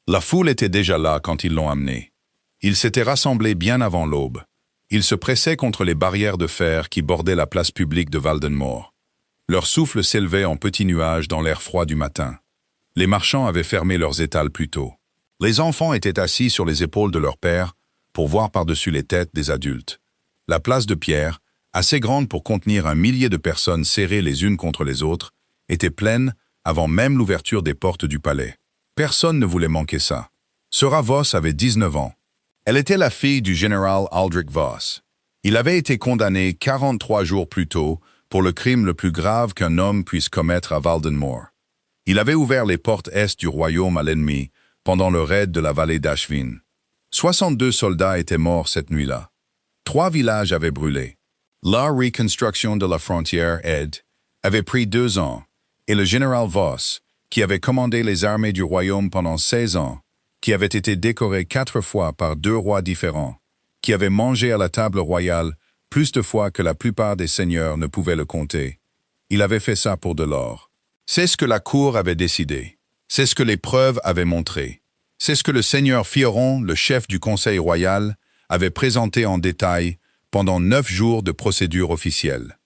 La foule était déjà là quand ils l'ont amené. Ils s'étaient rassemblés bien avant l'aube. Ils se pressaient contre les barrières de fer qui bordaient la place publique de Waldenmoor. Leur souffle s'élevait en petits nuages dans l'air froid du matin. Les marchands avaient fermé leurs étals plus tôt. Les enfants étaient assis sur les épaules de leur père pour voir par-dessus les têtes des adultes. La place de pierre, assez grande pour contenir 1 millier de personnes serrées les unes contre les autres, était pleine avant même l'ouverture des portes du palais. Personne ne voulait manquer ça. Sera Voss avait 19 ans. Elle était la fille du général Aldrich Voss. Il avait été condamné 43 jours plus tôt pour le crime le plus grave qu'un homme puisse commettre à Waldenmoor. Il avait ouvert les portes est du royaume à l'ennemi pendant le raid de la vallée d'Ashvin. 62 soldats étaient morts cette nuit-là. 3 villages avaient brûlé. La reconstruction de la frontière avait pris 2 ans, et le général Voss, qui avait commandé les armées du royaume pendant 16 ans, qui avait été décoré 4 fois par 2 rois différents, qui avait mangé à la table royale plus de fois que la plupart des seigneurs ne pouvaient le compter. Il avait fait ça pour de l'or. C'est ce que la cour avait décidé. C'est ce que les preuves avaient montré. C'est ce que le seigneur Fioron, le chef du conseil royal, avait présenté en détail pendant 9 jours de procédure officielle.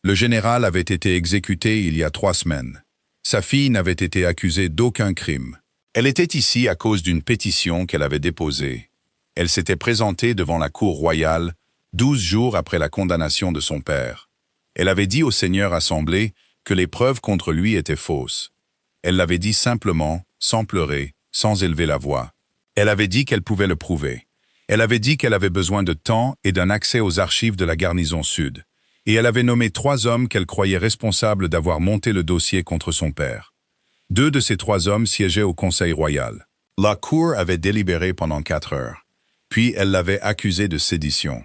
Le général avait été exécuté il y a 3 semaines. Sa fille n'avait été accusée d'aucun crime. Elle était ici à cause d'une pétition qu'elle avait déposée. Elle s'était présentée devant la cour royale 12 jours après la condamnation de son père. Elle avait dit au seigneur assemblé que les preuves contre lui étaient fausses. Elle l'avait dit simplement, sans pleurer, sans élever la voix. Elle avait dit qu'elle pouvait le prouver. Elle avait dit qu'elle avait besoin de temps et d'un accès aux archives de la garnison sud. Et elle avait nommé 3 hommes qu'elle croyait responsables d'avoir monté le dossier contre son père. 2 de ces 3 hommes siégeaient au Conseil royal. La cour avait délibéré pendant 4 heures. Puis elle l'avait accusé de sédition.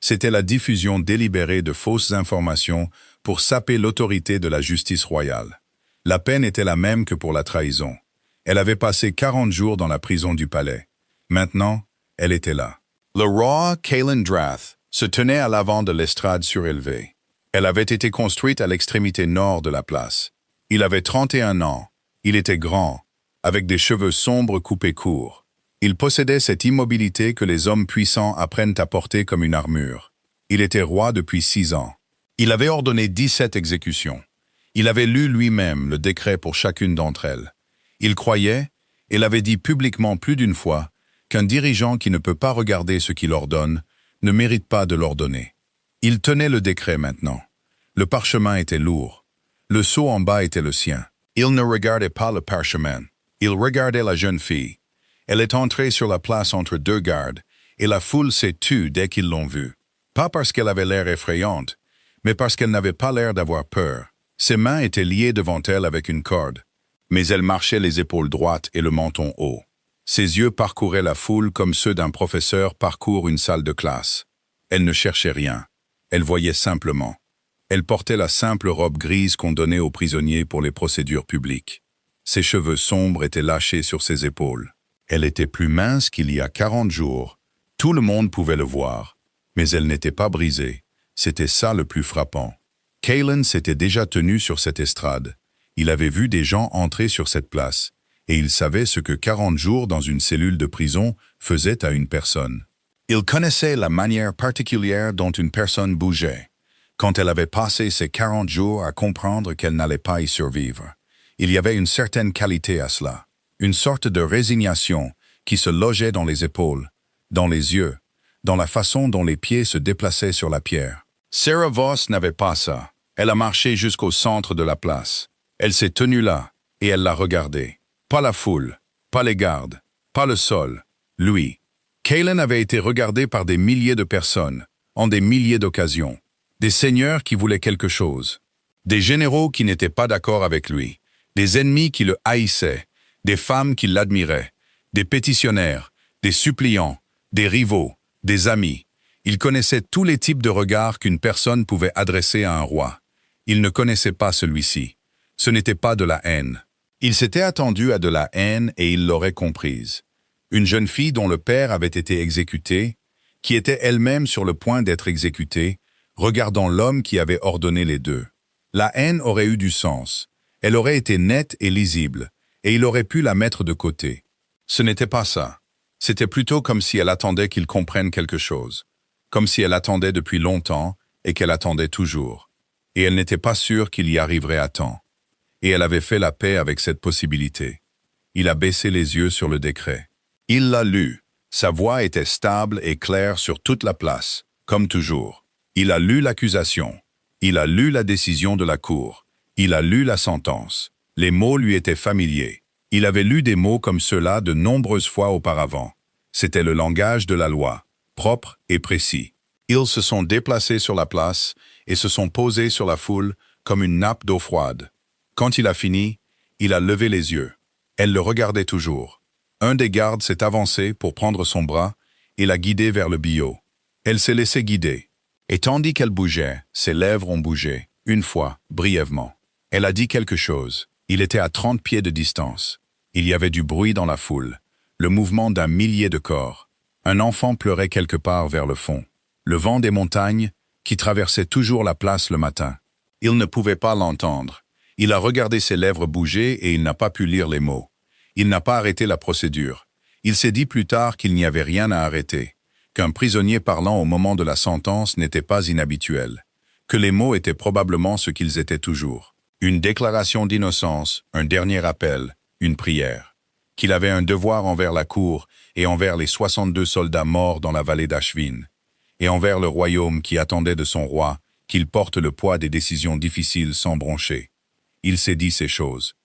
C'était la diffusion délibérée de fausses informations pour saper l'autorité de la justice royale. La peine était la même que pour la trahison. Elle avait passé 40 jours dans la prison du palais. Maintenant, elle était là. Le roi Caelan-Drath se tenait à l'avant de l'estrade surélevée. Elle avait été construite à l'extrémité nord de la place. Il avait 31 ans. Il était grand, avec des cheveux sombres coupés courts. Il possédait cette immobilité que les hommes puissants apprennent à porter comme une armure. Il était roi depuis 6 ans. Il avait ordonné 17 exécutions. Il avait lu lui-même le décret pour chacune d'entre elles. Il croyait, et l'avait dit publiquement plus d'une fois, qu'un dirigeant qui ne peut pas regarder ce qu'il ordonne ne mérite pas de l'ordonner. Il tenait le décret maintenant. Le parchemin était lourd. Le sceau en bas était le sien. Il ne regardait pas le parchemin. Il regardait la jeune fille. Elle est entrée sur la place entre 2 gardes, et la foule s'est tue dès qu'ils l'ont vue. Pas parce qu'elle avait l'air effrayante, mais parce qu'elle n'avait pas l'air d'avoir peur. Ses mains étaient liées devant elle avec une corde, mais elle marchait les épaules droites et le menton haut. Ses yeux parcouraient la foule comme ceux d'un professeur parcourt une salle de classe. Elle ne cherchait rien. Elle voyait simplement. Elle portait la simple robe grise qu'on donnait aux prisonniers pour les procédures publiques. Ses cheveux sombres étaient lâchés sur ses épaules. Elle était plus mince qu'il y a 40 jours. Tout le monde pouvait le voir. Mais elle n'était pas brisée. C'était ça le plus frappant. Caelan s'était déjà tenu sur cette estrade. Il avait vu des gens entrer sur cette place. Et il savait ce que 40 jours dans une cellule de prison faisaient à une personne. Il connaissait la manière particulière dont une personne bougeait. Quand elle avait passé ces 40 jours à comprendre qu'elle n'allait pas y survivre. Il y avait une certaine qualité à cela. Une sorte de résignation qui se logeait dans les épaules, dans les yeux, dans la façon dont les pieds se déplaçaient sur la pierre. Sarah Voss n'avait pas ça. Elle a marché jusqu'au centre de la place. Elle s'est tenue là, et elle l'a regardé. Pas la foule, pas les gardes, pas le sol, lui. Caelan avait été regardé par des milliers de personnes, en des milliers d'occasions. Des seigneurs qui voulaient quelque chose. Des généraux qui n'étaient pas d'accord avec lui. Des ennemis qui le haïssaient. Des femmes qui l'admiraient. Des pétitionnaires, des suppliants, des rivaux, des amis. Il connaissait tous les types de regards qu'une personne pouvait adresser à un roi. Il ne connaissait pas celui-ci. Ce n'était pas de la haine. Il s'était attendu à de la haine et il l'aurait comprise. Une jeune fille dont le père avait été exécuté, qui était elle-même sur le point d'être exécutée, regardant l'homme qui avait ordonné les 2. La haine aurait eu du sens. Elle aurait été nette et lisible, et il aurait pu la mettre de côté. Ce n'était pas ça. C'était plutôt comme si elle attendait qu'il comprenne quelque chose. Comme si elle attendait depuis longtemps et qu'elle attendait toujours. Et elle n'était pas sûre qu'il y arriverait à temps. Et elle avait fait la paix avec cette possibilité. Il a baissé les yeux sur le décret. Il l'a lu. Sa voix était stable et claire sur toute la place, comme toujours. Il a lu l'accusation. Il a lu la décision de la cour. Il a lu la sentence. Les mots lui étaient familiers. Il avait lu des mots comme ceux-là de nombreuses fois auparavant. C'était le langage de la loi, propre et précis. Ils se sont déplacés sur la place et se sont posés sur la foule comme une nappe d'eau froide. Quand il a fini, il a levé les yeux. Elle le regardait toujours. Un des gardes s'est avancé pour prendre son bras et l'a guidé vers le billot. Elle s'est laissée guider. Et tandis qu'elle bougeait, ses lèvres ont bougé, une fois, brièvement. Elle a dit quelque chose. Il était à 30 pieds de distance. Il y avait du bruit dans la foule, le mouvement d'un millier de corps. Un enfant pleurait quelque part vers le fond. Le vent des montagnes, qui traversait toujours la place le matin. Il ne pouvait pas l'entendre. Il a regardé ses lèvres bouger et il n'a pas pu lire les mots. Il n'a pas arrêté la procédure. Il s'est dit plus tard qu'il n'y avait rien à arrêter, qu'un prisonnier parlant au moment de la sentence n'était pas inhabituel, que les mots étaient probablement ce qu'ils étaient toujours. Une déclaration d'innocence, un dernier appel, une prière. Qu'il avait un devoir envers la cour et envers les 62 soldats morts dans la vallée d'Ashvin, et envers le royaume qui attendait de son roi qu'il porte le poids des décisions difficiles sans broncher. Il s'est dit ces choses.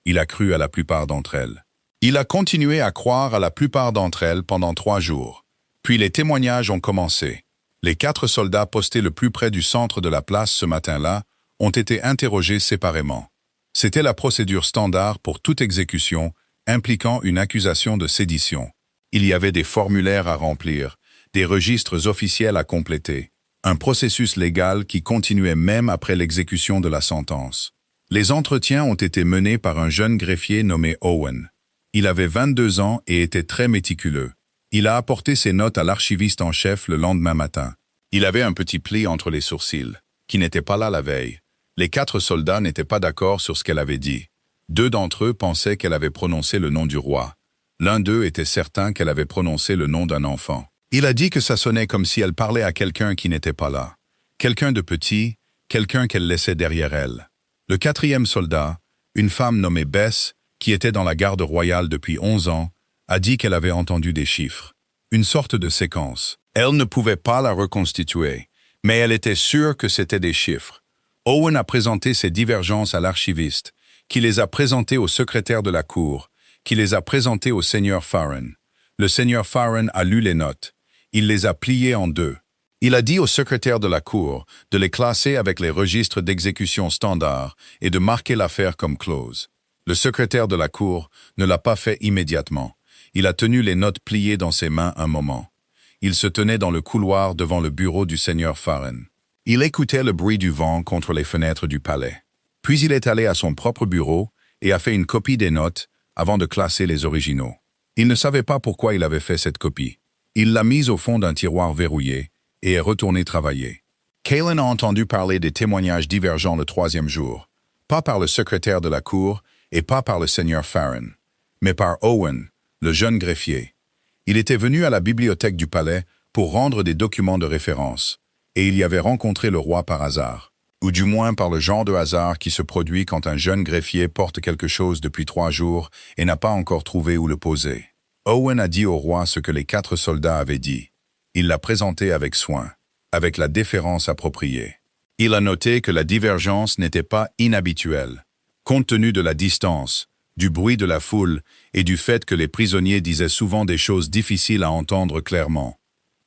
Il a cru à la plupart d'entre elles. Il a continué à croire à la plupart d'entre elles pendant 3 jours. Puis les témoignages ont commencé. Les 4 soldats postés le plus près du centre de la place ce matin-là ont été interrogés séparément. C'était la procédure standard pour toute exécution impliquant une accusation de sédition. Il y avait des formulaires à remplir, des registres officiels à compléter, un processus légal qui continuait même après l'exécution de la sentence. Les entretiens ont été menés par un jeune greffier nommé Owen. Il avait 22 ans et était très méticuleux. Il a apporté ses notes à l'archiviste en chef le lendemain matin. Il avait un petit pli entre les sourcils, qui n'était pas là la veille. Les 4 soldats n'étaient pas d'accord sur ce qu'elle avait dit. 2 d'entre eux pensaient qu'elle avait prononcé le nom du roi. L'un d'eux était certain qu'elle avait prononcé le nom d'un enfant. Il a dit que ça sonnait comme si elle parlait à quelqu'un qui n'était pas là. Quelqu'un de petit, quelqu'un qu'elle laissait derrière elle. Le 4e soldat, une femme nommée Bess, qui était dans la garde royale depuis 11 ans, a dit qu'elle avait entendu des chiffres. Une sorte de séquence. Elle ne pouvait pas la reconstituer, mais elle était sûre que c'était des chiffres. Owen a présenté ces divergences à l'archiviste, qui les a présentées au secrétaire de la cour, qui les a présentées au seigneur Farren. Le seigneur Farren a lu les notes. Il les a pliées en 2. Il a dit au secrétaire de la cour de les classer avec les registres d'exécution standards et de marquer l'affaire comme close. Le secrétaire de la cour ne l'a pas fait immédiatement. Il a tenu les notes pliées dans ses mains un moment. Il se tenait dans le couloir devant le bureau du seigneur Farren. Il écoutait le bruit du vent contre les fenêtres du palais. Puis il est allé à son propre bureau et a fait une copie des notes avant de classer les originaux. Il ne savait pas pourquoi il avait fait cette copie. Il l'a mise au fond d'un tiroir verrouillé et est retourné travailler. Kaylin a entendu parler des témoignages divergents le 3e jour, pas par le secrétaire de la cour et pas par le seigneur Farren, mais par Owen, le jeune greffier. Il était venu à la bibliothèque du palais pour rendre des documents de référence, et il y avait rencontré le roi par hasard, ou du moins par le genre de hasard qui se produit quand un jeune greffier porte quelque chose depuis 3 jours et n'a pas encore trouvé où le poser. Owen a dit au roi ce que les 4 soldats avaient dit. Il l'a présenté avec soin, avec la déférence appropriée. Il a noté que la divergence n'était pas inhabituelle, compte tenu de la distance, du bruit de la foule et du fait que les prisonniers disaient souvent des choses difficiles à entendre clairement.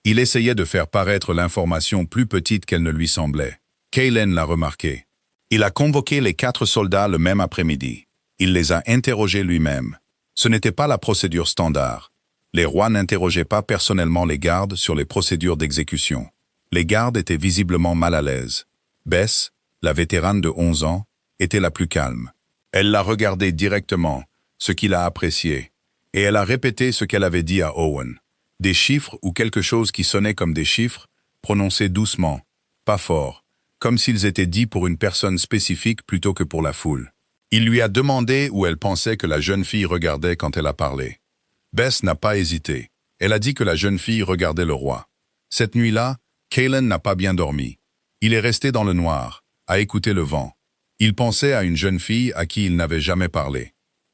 Il essayait de faire paraître l'information plus petite qu'elle ne lui semblait. Kaylin l'a remarqué. Il a convoqué les 4 soldats le même après-midi. Il les a interrogés lui-même. Ce n'était pas la procédure standard. Les rois n'interrogeaient pas personnellement les gardes sur les procédures d'exécution. Les gardes étaient visiblement mal à l'aise. Bess, la vétérane de 11 ans, était la plus calme. Elle l'a regardé directement, ce qu'il a apprécié, et elle a répété ce qu'elle avait dit à Owen. Des chiffres ou quelque chose qui sonnait comme des chiffres, prononcés doucement, pas fort, comme s'ils étaient dits pour une personne spécifique plutôt que pour la foule. Il lui a demandé où elle pensait que la jeune fille regardait quand elle a parlé. Bess n'a pas hésité. Elle a dit que la jeune fille regardait le roi. Cette nuit-là, Cailan n'a pas bien dormi. Il est resté dans le noir, à écouter le vent. Il pensait à une jeune fille à qui il n'avait jamais parlé.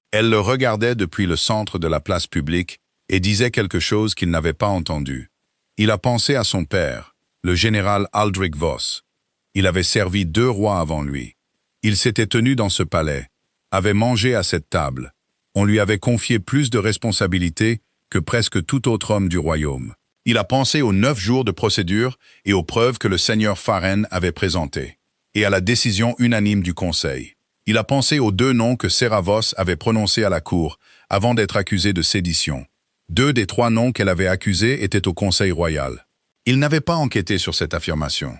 Elle le regardait depuis le centre de la place publique et disait quelque chose qu'il n'avait pas entendu. Il a pensé à son père, le général Aldrich Voss. Il avait servi 2 rois avant lui. Il s'était tenu dans ce palais, avait mangé à cette table. On lui avait confié plus de responsabilités que presque tout autre homme du royaume. Il a pensé aux 9 jours de procédure et aux preuves que le seigneur Farren avait présentées, et à la décision unanime du Conseil. Il a pensé aux 2 noms que Serra Voss avait prononcés à la cour avant d'être accusé de sédition. 2 des 3 noms qu'elle avait accusés étaient au Conseil royal. Il n'avait pas enquêté sur cette affirmation.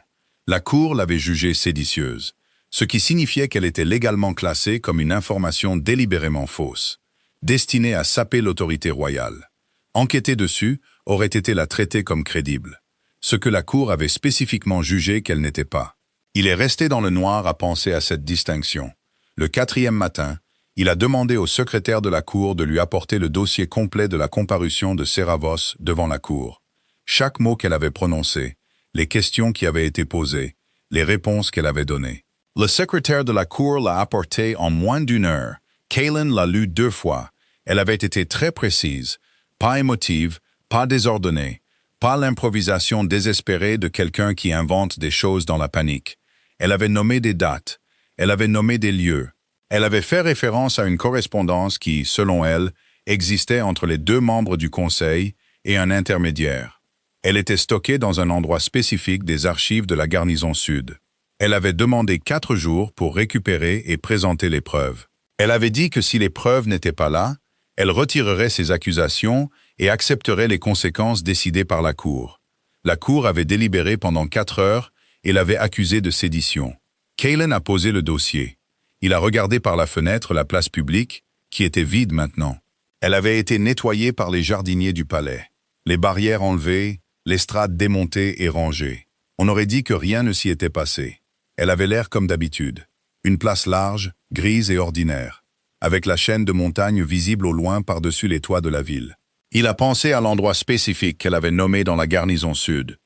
La cour l'avait jugée séditieuse, ce qui signifiait qu'elle était légalement classée comme une information délibérément fausse, destinée à saper l'autorité royale. Enquêter dessus aurait été la traiter comme crédible, ce que la cour avait spécifiquement jugé qu'elle n'était pas. Il est resté dans le noir à penser à cette distinction. Le 4e matin, il a demandé au secrétaire de la cour de lui apporter le dossier complet de la comparution de Serra Voss devant la cour. Chaque mot qu'elle avait prononcé, les questions qui avaient été posées, les réponses qu'elle avait données. Le secrétaire de la cour l'a apporté en moins d'1 heure. Cailan l'a lu 2 fois. Elle avait été très précise, pas émotive, pas désordonnée, pas l'improvisation désespérée de quelqu'un qui invente des choses dans la panique. Elle avait nommé des dates, elle avait nommé des lieux. Elle avait fait référence à une correspondance qui, selon elle, existait entre les 2 membres du Conseil et un intermédiaire. Elle était stockée dans un endroit spécifique des archives de la garnison sud. Elle avait demandé 4 jours pour récupérer et présenter les preuves. Elle avait dit que si les preuves n'étaient pas là, elle retirerait ses accusations et accepterait les conséquences décidées par la Cour. La Cour avait délibéré pendant 4 heures et l'avait accusée de sédition. Cailan a posé le dossier. Il a regardé par la fenêtre la place publique, qui était vide maintenant. Elle avait été nettoyée par les jardiniers du palais. Les barrières enlevées, l'estrade démontée et rangée. On aurait dit que rien ne s'y était passé. Elle avait l'air comme d'habitude. Une place large, grise et ordinaire, avec la chaîne de montagnes visible au loin par-dessus les toits de la ville. Il a pensé à l'endroit spécifique qu'elle avait nommé dans la garnison sud.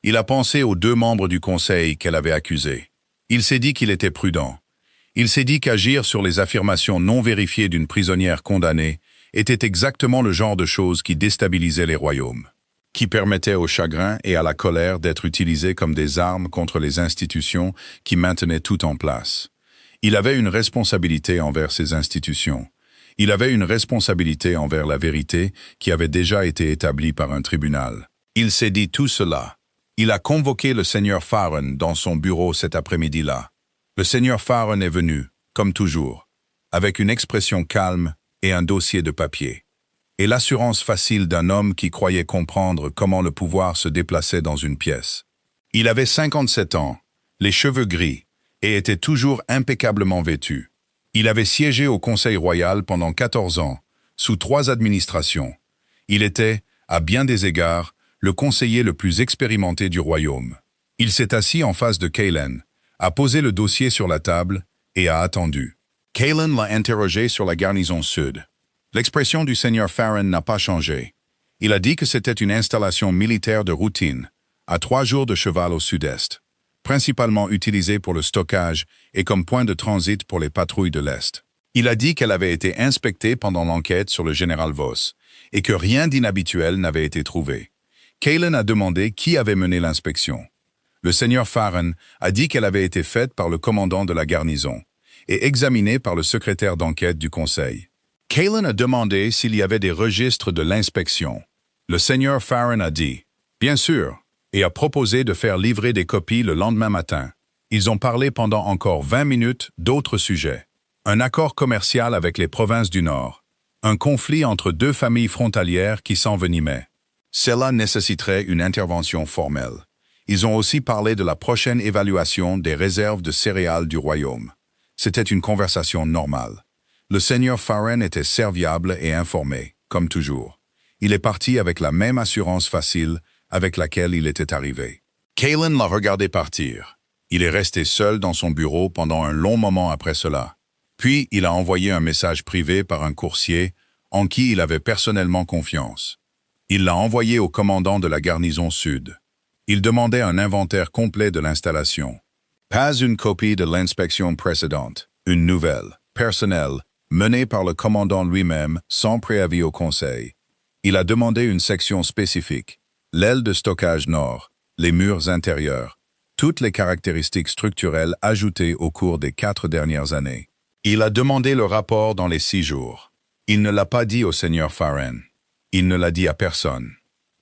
Il a pensé aux 2 membres du conseil qu'elle avait accusés. Il s'est dit qu'il était prudent. Il s'est dit qu'agir sur les affirmations non vérifiées d'une prisonnière condamnée était exactement le genre de choses qui déstabilisait les royaumes, qui permettait au chagrin et à la colère d'être utilisés comme des armes contre les institutions qui maintenaient tout en place. Il avait une responsabilité envers ces institutions. Il avait une responsabilité envers la vérité qui avait déjà été établie par un tribunal. Il s'est dit tout cela. Il a convoqué le seigneur Farren dans son bureau cet après-midi-là. Le seigneur Farren est venu, comme toujours, avec une expression calme et un dossier de papier, et l'assurance facile d'un homme qui croyait comprendre comment le pouvoir se déplaçait dans une pièce. Il avait 57 ans, les cheveux gris, et était toujours impeccablement vêtu. Il avait siégé au Conseil royal pendant 14 ans, sous 3 administrations. Il était, à bien des égards, le conseiller le plus expérimenté du royaume. Il s'est assis en face de Cailan, a posé le dossier sur la table et a attendu. Cailan l'a interrogé sur la garnison sud. L'expression du seigneur Farren n'a pas changé. Il a dit que c'était une installation militaire de routine, à 3 jours de cheval au sud-est, principalement utilisée pour le stockage et comme point de transit pour les patrouilles de l'Est. Il a dit qu'elle avait été inspectée pendant l'enquête sur le général Voss et que rien d'inhabituel n'avait été trouvé. Cailan a demandé qui avait mené l'inspection. Le seigneur Farren a dit qu'elle avait été faite par le commandant de la garnison et examinée par le secrétaire d'enquête du conseil. Cailan a demandé s'il y avait des registres de l'inspection. Le seigneur Farren a dit « Bien sûr » et a proposé de faire livrer des copies le lendemain matin. Ils ont parlé pendant encore 20 minutes d'autres sujets. Un accord commercial avec les provinces du Nord. Un conflit entre 2 familles frontalières qui s'envenimaient. Cela nécessiterait une intervention formelle. Ils ont aussi parlé de la prochaine évaluation des réserves de céréales du royaume. C'était une conversation normale. Le seigneur Farren était serviable et informé, comme toujours. Il est parti avec la même assurance facile avec laquelle il était arrivé. Cailan l'a regardé partir. Il est resté seul dans son bureau pendant un long moment après cela. Puis il a envoyé un message privé par un coursier en qui il avait personnellement confiance. Il l'a envoyé au commandant de la garnison sud. Il demandait un inventaire complet de l'installation. Pas une copie de l'inspection précédente, une nouvelle, personnelle, menée par le commandant lui-même sans préavis au conseil. Il a demandé une section spécifique, l'aile de stockage nord, les murs intérieurs, toutes les caractéristiques structurelles ajoutées au cours des 4 dernières années. Il a demandé le rapport dans les 6 jours. Il ne l'a pas dit au seigneur Farren. Il ne l'a dit à personne.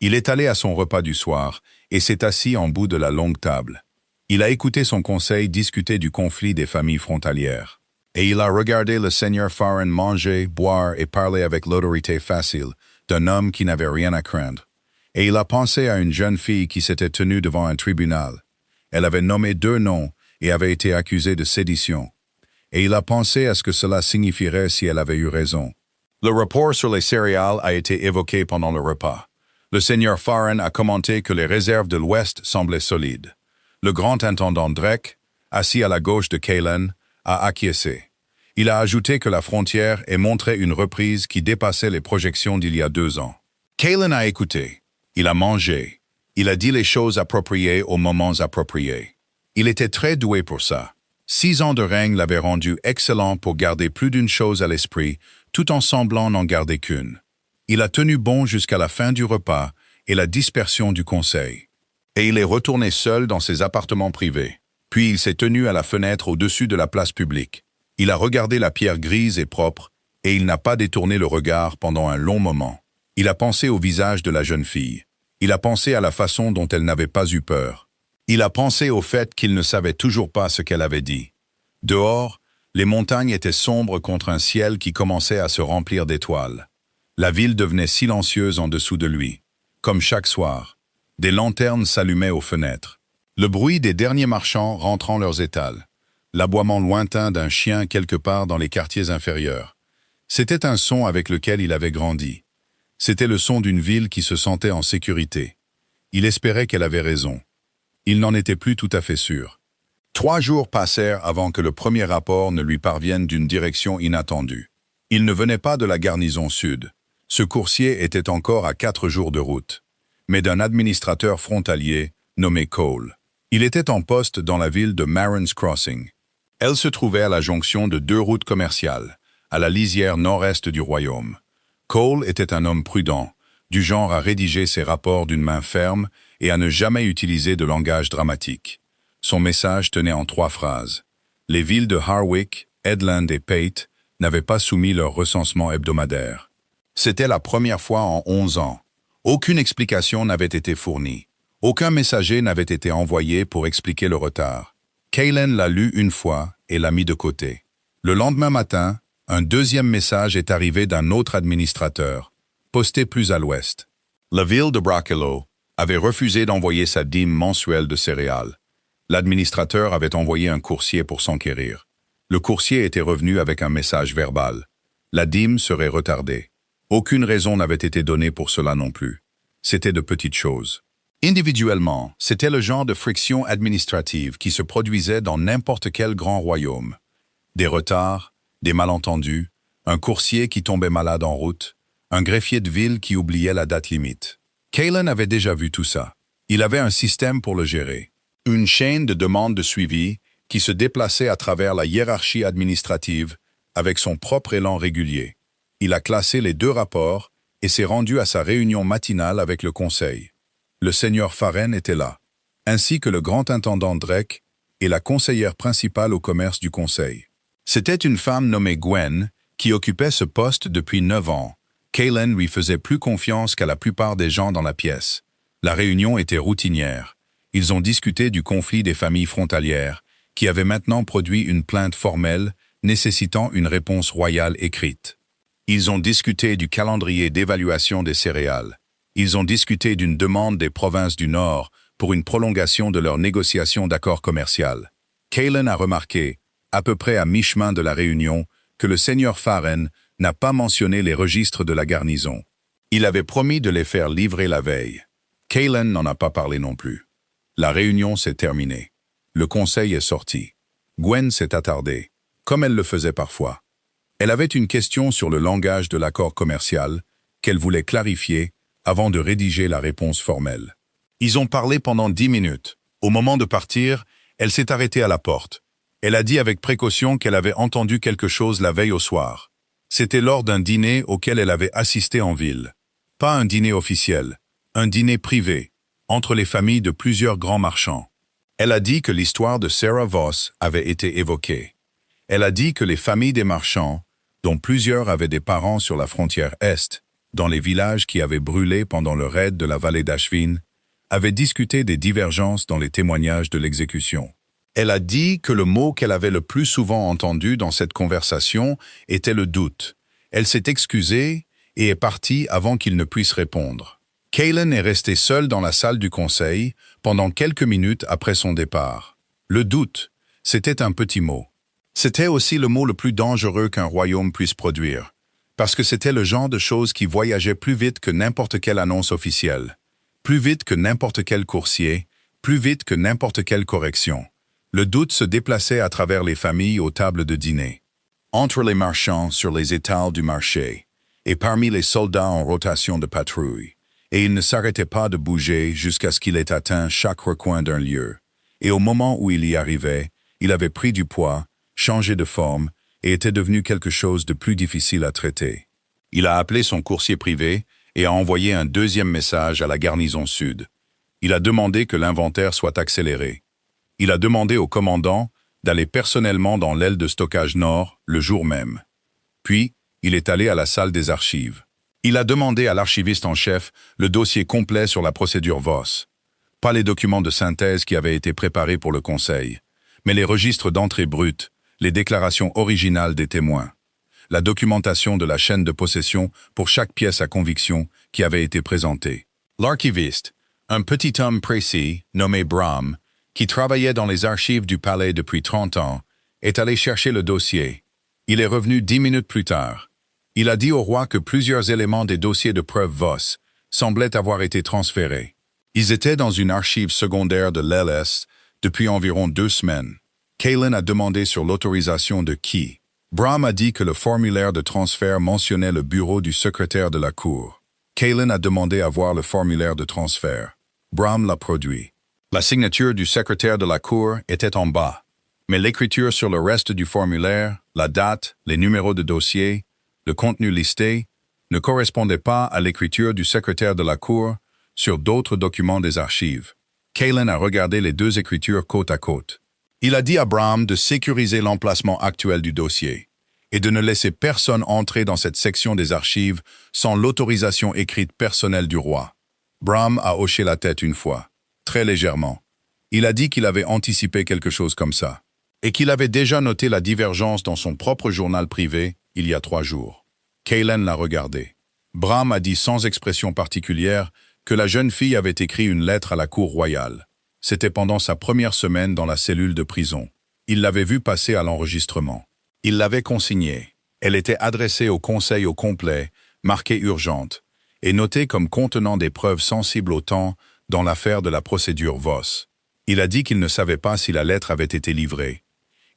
Il est allé à son repas du soir et s'est assis en bout de la longue table. Il a écouté son conseil discuter du conflit des familles frontalières. Et il a regardé le seigneur Farren manger, boire et parler avec l'autorité facile d'un homme qui n'avait rien à craindre. Et il a pensé à une jeune fille qui s'était tenue devant un tribunal. Elle avait nommé 2 noms et avait été accusée de sédition. Et il a pensé à ce que cela signifierait si elle avait eu raison. Le rapport sur les céréales a été évoqué pendant le repas. Le seigneur Farren a commenté que les réserves de l'Ouest semblaient solides. Le grand intendant Drake, assis à la gauche de Kalen, a acquiescé. Il a ajouté que la frontière ait montré une reprise qui dépassait les projections d'il y a 2 ans. Kalen a écouté. Il a mangé. Il a dit les choses appropriées aux moments appropriés. Il était très doué pour ça. 6 ans de règne l'avaient rendu excellent pour garder plus d'une chose à l'esprit, tout en semblant n'en garder qu'une. Il a tenu bon jusqu'à la fin du repas et la dispersion du conseil. Et il est retourné seul dans ses appartements privés. Puis il s'est tenu à la fenêtre au-dessus de la place publique. Il a regardé la pierre grise et propre, et il n'a pas détourné le regard pendant un long moment. Il a pensé au visage de la jeune fille. Il a pensé à la façon dont elle n'avait pas eu peur. Il a pensé au fait qu'il ne savait toujours pas ce qu'elle avait dit. Dehors, les montagnes étaient sombres contre un ciel qui commençait à se remplir d'étoiles. La ville devenait silencieuse en dessous de lui. Comme chaque soir, des lanternes s'allumaient aux fenêtres. Le bruit des derniers marchands rentrant leurs étals. L'aboiement lointain d'un chien quelque part dans les quartiers inférieurs. C'était un son avec lequel il avait grandi. C'était le son d'une ville qui se sentait en sécurité. Il espérait qu'elle avait raison. Il n'en était plus tout à fait sûr. 3 jours passèrent avant que le premier rapport ne lui parvienne d'une direction inattendue. Il ne venait pas de la garnison sud. Ce coursier était encore à 4 jours de route, mais d'un administrateur frontalier nommé Cole. Il était en poste dans la ville de Maron's Crossing. Elle se trouvait à la jonction de 2 routes commerciales, à la lisière nord-est du royaume. Cole était un homme prudent, du genre à rédiger ses rapports d'une main ferme et à ne jamais utiliser de langage dramatique. Son message tenait en 3 phrases. Les villes de Harwick, Headland et Pate n'avaient pas soumis leur recensement hebdomadaire. C'était la première fois en 11 ans. Aucune explication n'avait été fournie. Aucun messager n'avait été envoyé pour expliquer le retard. Kalen l'a lu une fois et l'a mis de côté. Le lendemain matin, un deuxième message est arrivé d'un autre administrateur, posté plus à l'ouest. La ville de Bracelo avait refusé d'envoyer sa dîme mensuelle de céréales. L'administrateur avait envoyé un coursier pour s'enquérir. Le coursier était revenu avec un message verbal. La dîme serait retardée. Aucune raison n'avait été donnée pour cela non plus. C'était de petites choses. Individuellement, c'était le genre de friction administrative qui se produisait dans n'importe quel grand royaume. Des retards, des malentendus, un coursier qui tombait malade en route, un greffier de ville qui oubliait la date limite. Kalen avait déjà vu tout ça. Il avait un système pour le gérer. Une chaîne de demandes de suivi qui se déplaçait à travers la hiérarchie administrative avec son propre élan régulier. Il a classé les 2 rapports et s'est rendu à sa réunion matinale avec le conseil. Le seigneur Farren était là, ainsi que le grand intendant Drake et la conseillère principale au commerce du conseil. C'était une femme nommée Gwen qui occupait ce poste depuis 9 ans. Kalen lui faisait plus confiance qu'à la plupart des gens dans la pièce. La réunion était routinière. Ils ont discuté du conflit des familles frontalières, qui avait maintenant produit une plainte formelle nécessitant une réponse royale écrite. Ils ont discuté du calendrier d'évaluation des céréales. Ils ont discuté d'une demande des provinces du Nord pour une prolongation de leur négociation d'accord commercial. Kalen a remarqué, à peu près à mi-chemin de la réunion, que le seigneur Farren n'a pas mentionné les registres de la garnison. Il avait promis de les faire livrer la veille. Kalen n'en a pas parlé non plus. La réunion s'est terminée. Le conseil est sorti. Gwen s'est attardée, comme elle le faisait parfois. Elle avait une question sur le langage de l'accord commercial qu'elle voulait clarifier avant de rédiger la réponse formelle. Ils ont parlé pendant 10 minutes. Au moment de partir, elle s'est arrêtée à la porte. Elle a dit avec précaution qu'elle avait entendu quelque chose la veille au soir. C'était lors d'un dîner auquel elle avait assisté en ville. Pas un dîner officiel, un dîner privé, entre les familles de plusieurs grands marchands. Elle a dit que l'histoire de Sarah Voss avait été évoquée. Elle a dit que les familles des marchands, dont plusieurs avaient des parents sur la frontière Est, dans les villages qui avaient brûlé pendant le raid de la vallée d'Ashvin, avaient discuté des divergences dans les témoignages de l'exécution. Elle a dit que le mot qu'elle avait le plus souvent entendu dans cette conversation était le doute. Elle s'est excusée et est partie avant qu'il ne puisse répondre. Kaylin est restée seule dans la salle du conseil pendant quelques minutes après son départ. Le doute, c'était un petit mot. C'était aussi le mot le plus dangereux qu'un royaume puisse produire, parce que c'était le genre de chose qui voyageait plus vite que n'importe quelle annonce officielle, plus vite que n'importe quel coursier, plus vite que n'importe quelle correction. Le doute se déplaçait à travers les familles aux tables de dîner, entre les marchands sur les étals du marché, et parmi les soldats en rotation de patrouille. Et il ne s'arrêtait pas de bouger jusqu'à ce qu'il ait atteint chaque recoin d'un lieu. Et au moment où il y arrivait, il avait pris du poids, changé de forme, et était devenu quelque chose de plus difficile à traiter. Il a appelé son coursier privé et a envoyé un deuxième message à la garnison sud. Il a demandé que l'inventaire soit accéléré. Il a demandé au commandant d'aller personnellement dans l'aile de stockage nord le jour même. Puis, il est allé à la salle des archives. Il a demandé à l'archiviste en chef le dossier complet sur la procédure Voss. Pas les documents de synthèse qui avaient été préparés pour le conseil, mais les registres d'entrée brute, les déclarations originales des témoins, la documentation de la chaîne de possession pour chaque pièce à conviction qui avait été présentée. L'archiviste, un petit homme précis, nommé Brahm, qui travaillait dans les archives du palais depuis 30 ans, est allé chercher le dossier. Il est revenu 10 minutes plus tard. Il a dit au roi que plusieurs éléments des dossiers de preuve Voss semblaient avoir été transférés. Ils étaient dans une archive secondaire de l'LS depuis environ 2 semaines. Kaylin a demandé sur l'autorisation de qui. Brahm a dit que le formulaire de transfert mentionnait le bureau du secrétaire de la cour. Kaylin a demandé à voir le formulaire de transfert. Brahm l'a produit. La signature du secrétaire de la cour était en bas, mais l'écriture sur le reste du formulaire, la date, les numéros de dossier, le contenu listé, ne correspondait pas à l'écriture du secrétaire de la cour sur d'autres documents des archives. Kaylin a regardé les deux écritures côte à côte. Il a dit à Brahm de sécuriser l'emplacement actuel du dossier et de ne laisser personne entrer dans cette section des archives sans l'autorisation écrite personnelle du roi. Brahm a hoché la tête une fois, très légèrement. Il a dit qu'il avait anticipé quelque chose comme ça, et qu'il avait déjà noté la divergence dans son propre journal privé il y a 3 jours. Kaylin l'a regardé. Brahm a dit sans expression particulière que la jeune fille avait écrit une lettre à la cour royale. C'était pendant sa première semaine dans la cellule de prison. Il l'avait vue passer à l'enregistrement. Il l'avait consignée. Elle était adressée au conseil au complet, marquée urgente, et notée comme contenant des preuves sensibles au temps dans l'affaire de la procédure Voss. Il a dit qu'il ne savait pas si la lettre avait été livrée.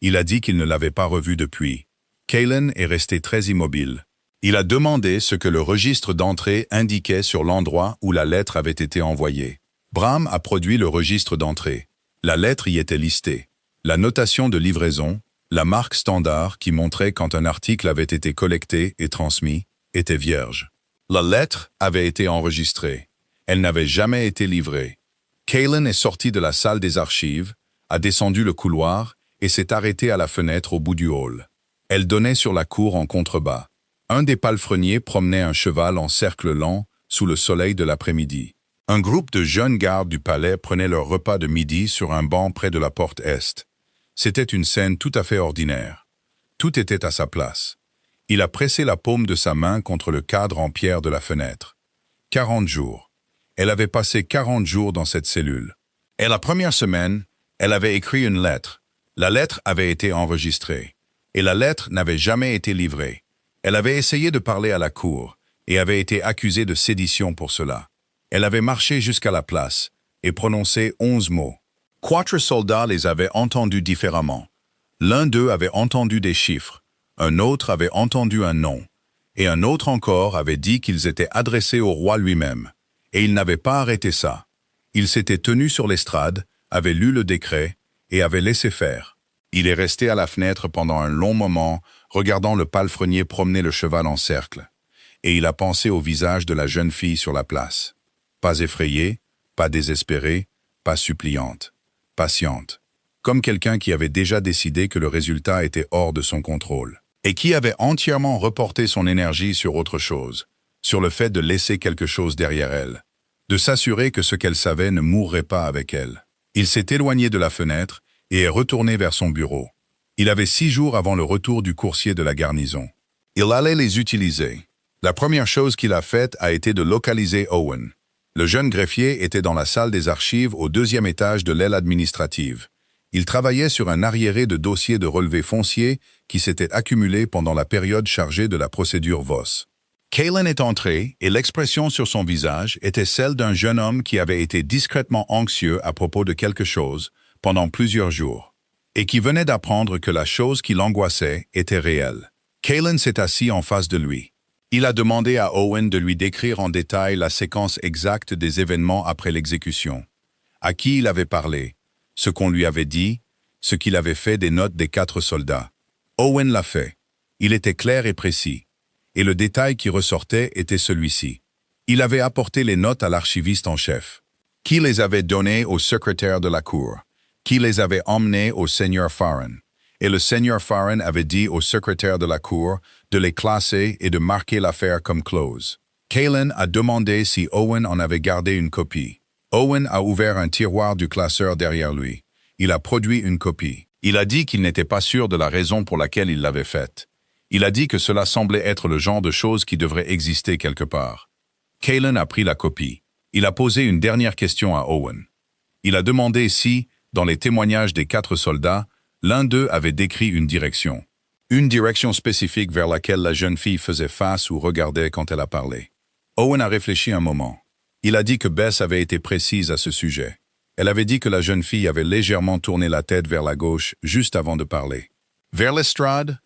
Il a dit qu'il ne l'avait pas revue depuis. Kaylin est resté très immobile. Il a demandé ce que le registre d'entrée indiquait sur l'endroit où la lettre avait été envoyée. Brahm a produit le registre d'entrée. La lettre y était listée. La notation de livraison, la marque standard qui montrait quand un article avait été collecté et transmis, était vierge. La lettre avait été enregistrée. Elle n'avait jamais été livrée. Kaylin est sorti de la salle des archives, a descendu le couloir et s'est arrêtée à la fenêtre au bout du hall. Elle donnait sur la cour en contrebas. Un des palefreniers promenait un cheval en cercle lent sous le soleil de l'après-midi. Un groupe de jeunes gardes du palais prenait leur repas de midi sur un banc près de la porte est. C'était une scène tout à fait ordinaire. Tout était à sa place. Il a pressé la paume de sa main contre le cadre en pierre de la fenêtre. 40 jours. Elle avait passé 40 jours dans cette cellule. Et la première semaine, elle avait écrit une lettre. La lettre avait été enregistrée. Et la lettre n'avait jamais été livrée. Elle avait essayé de parler à la cour et avait été accusée de sédition pour cela. Elle avait marché jusqu'à la place et prononcé 11 mots. 4 soldats les avaient entendus différemment. L'un d'eux avait entendu des chiffres, Un autre avait entendu un nom, et un autre encore avait dit qu'ils étaient adressés au roi lui-même. Et il n'avait pas arrêté ça. Il s'était tenu sur l'estrade, avait lu le décret, et avait laissé faire. Il est resté à la fenêtre pendant un long moment, regardant le palefrenier promener le cheval en cercle. Et il a pensé au visage de la jeune fille sur la place. Pas effrayée, pas désespérée, pas suppliante. Patiente. Comme quelqu'un qui avait déjà décidé que le résultat était hors de son contrôle. Et qui avait entièrement reporté son énergie sur autre chose, sur le fait de laisser quelque chose derrière elle, de s'assurer que ce qu'elle savait ne mourrait pas avec elle. Il s'est éloigné de la fenêtre et est retourné vers son bureau. Il avait 6 jours avant le retour du coursier de la garnison. Il allait les utiliser. La première chose qu'il a faite a été de localiser Owen. Le jeune greffier était dans la salle des archives au 2e étage de l'aile administrative. Il travaillait sur un arriéré de dossiers de relevés fonciers qui s'étaient accumulés pendant la période chargée de la procédure Voss. Kalen est entré et l'expression sur son visage était celle d'un jeune homme qui avait été discrètement anxieux à propos de quelque chose pendant plusieurs jours et qui venait d'apprendre que la chose qui l'angoissait était réelle. Kalen s'est assis en face de lui. Il a demandé à Owen de lui décrire en détail la séquence exacte des événements après l'exécution, à qui il avait parlé, ce qu'on lui avait dit, ce qu'il avait fait des notes des 4 soldats. Owen l'a fait. Il était clair et précis. Et le détail qui ressortait était celui-ci. Il avait apporté les notes à l'archiviste en chef, qui les avait données au secrétaire de la cour, qui les avait emmenées au seigneur Farren. Et le seigneur Farren avait dit au secrétaire de la cour de les classer et de marquer l'affaire comme close. Kalen a demandé si Owen en avait gardé une copie. Owen a ouvert un tiroir du classeur derrière lui. Il a produit une copie. Il a dit qu'il n'était pas sûr de la raison pour laquelle il l'avait faite. Il a dit que cela semblait être le genre de chose qui devrait exister quelque part. Kalen a pris la copie. Il a posé une dernière question à Owen. Il a demandé si, dans les témoignages des 4 soldats, l'un d'eux avait décrit une direction. Une direction spécifique vers laquelle la jeune fille faisait face ou regardait quand elle a parlé. Owen a réfléchi un moment. Il a dit que Bess avait été précise à ce sujet. Elle avait dit que la jeune fille avait légèrement tourné la tête vers la gauche juste avant de parler. Vers l'estrade,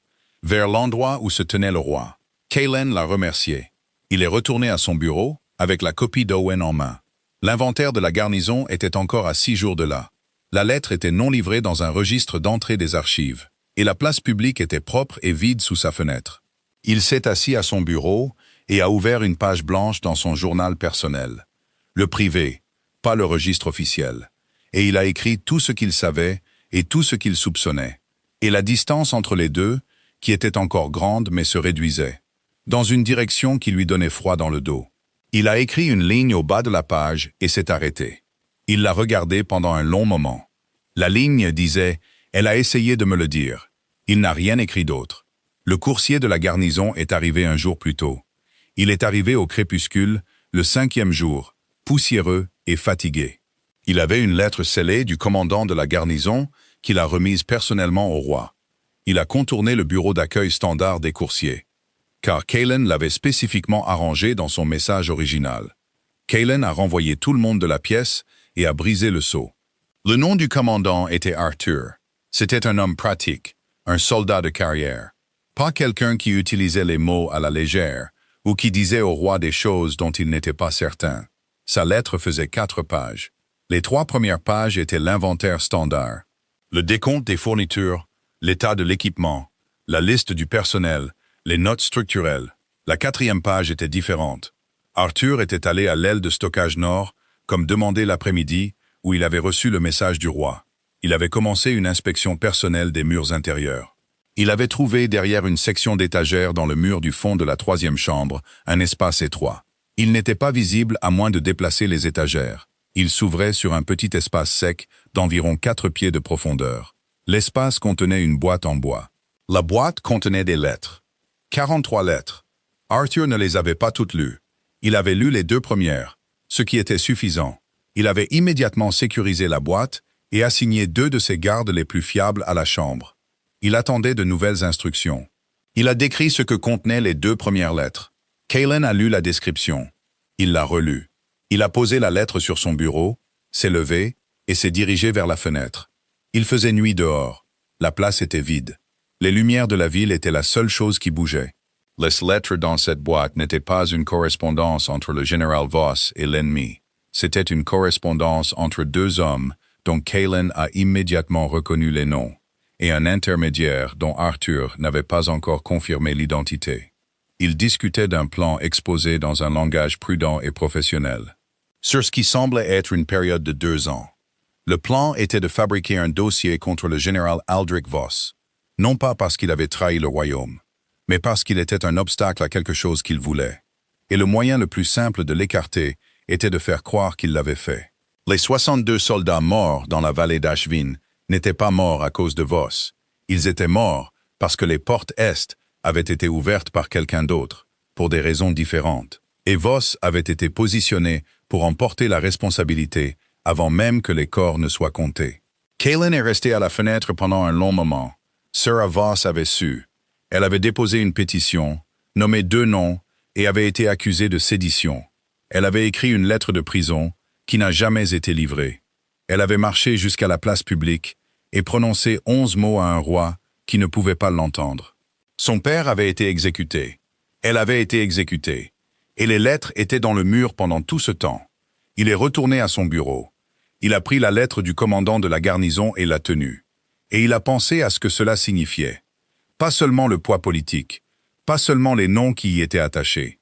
vers l'endroit où se tenait le roi. Kalen l'a remercié. Il est retourné à son bureau, avec la copie d'Owen en main. L'inventaire de la garnison était encore à 6 jours de là. La lettre était non livrée dans un registre d'entrée des archives, et la place publique était propre et vide sous sa fenêtre. Il s'est assis à son bureau et a ouvert une page blanche dans son journal personnel. Le privé, pas le registre officiel. Et il a écrit tout ce qu'il savait et tout ce qu'il soupçonnait. Et la distance entre les deux, qui était encore grande mais se réduisait, dans une direction qui lui donnait froid dans le dos. Il a écrit une ligne au bas de la page et s'est arrêté. Il l'a regardé pendant un long moment. La ligne disait « Elle a essayé de me le dire ». Il n'a rien écrit d'autre. Le coursier de la garnison est arrivé un jour plus tôt. Il est arrivé au crépuscule, le 5e jour, poussiéreux et fatigué. Il avait une lettre scellée du commandant de la garnison qu'il a remise personnellement au roi. Il a contourné le bureau d'accueil standard des coursiers, car Kalen l'avait spécifiquement arrangé dans son message original. Kalen a renvoyé tout le monde de la pièce et a brisé le sceau. Le nom du commandant était Arthur. C'était un homme pratique, un soldat de carrière. Pas quelqu'un qui utilisait les mots à la légère ou qui disait au roi des choses dont il n'était pas certain. Sa lettre faisait 4 pages. Les 3 premières pages étaient l'inventaire standard. Le décompte des fournitures, l'état de l'équipement, la liste du personnel, les notes structurelles. La 4e page était différente. Arthur était allé à l'aile de stockage nord, comme demandé l'après-midi, où il avait reçu le message du roi. Il avait commencé une inspection personnelle des murs intérieurs. Il avait trouvé derrière une section d'étagères dans le mur du fond de la 3e chambre un espace étroit. Il n'était pas visible à moins de déplacer les étagères. Il s'ouvrait sur un petit espace sec d'environ 4 pieds de profondeur. L'espace contenait une boîte en bois. La boîte contenait des lettres. 43 lettres. Arthur ne les avait pas toutes lues. Il avait lu les 2 premières, ce qui était suffisant. Il avait immédiatement sécurisé la boîte et assigné 2 de ses gardes les plus fiables à la chambre. Il attendait de nouvelles instructions. Il a décrit ce que contenaient les 2 premières lettres. Kalen a lu la description. Il l'a relue. Il a posé la lettre sur son bureau, s'est levé et s'est dirigé vers la fenêtre. Il faisait nuit dehors. La place était vide. Les lumières de la ville étaient la seule chose qui bougeait. Les lettres dans cette boîte n'étaient pas une correspondance entre le général Voss et l'ennemi. C'était une correspondance entre deux hommes dont Calen a immédiatement reconnu les noms, et un intermédiaire dont Arthur n'avait pas encore confirmé l'identité. Ils discutaient d'un plan exposé dans un langage prudent et professionnel. Sur ce qui semblait être une période de 2 ans. Le plan était de fabriquer un dossier contre le général Aldrich Voss, non pas parce qu'il avait trahi le royaume, mais parce qu'il était un obstacle à quelque chose qu'il voulait. Et le moyen le plus simple de l'écarter était de faire croire qu'il l'avait fait. Les 62 soldats morts dans la vallée d'Ashvin n'étaient pas morts à cause de Voss. Ils étaient morts parce que les portes est avaient été ouvertes par quelqu'un d'autre, pour des raisons différentes. Et Voss avait été positionné pour en porter la responsabilité avant même que les corps ne soient comptés. Calen est resté à la fenêtre pendant un long moment. Sir Voss avait su. Elle avait déposé une pétition, nommé 2 noms et avait été accusée de sédition. Elle avait écrit une lettre de prison qui n'a jamais été livrée. Elle avait marché jusqu'à la place publique et prononcé 11 mots à un roi qui ne pouvait pas l'entendre. Son père avait été exécuté. Elle avait été exécutée. Et les lettres étaient dans le mur pendant tout ce temps. Il est retourné à son bureau. Il a pris la lettre du commandant de la garnison et l'a tenue. Et il a pensé à ce que cela signifiait. Pas seulement le poids politique, pas seulement les noms qui y étaient attachés,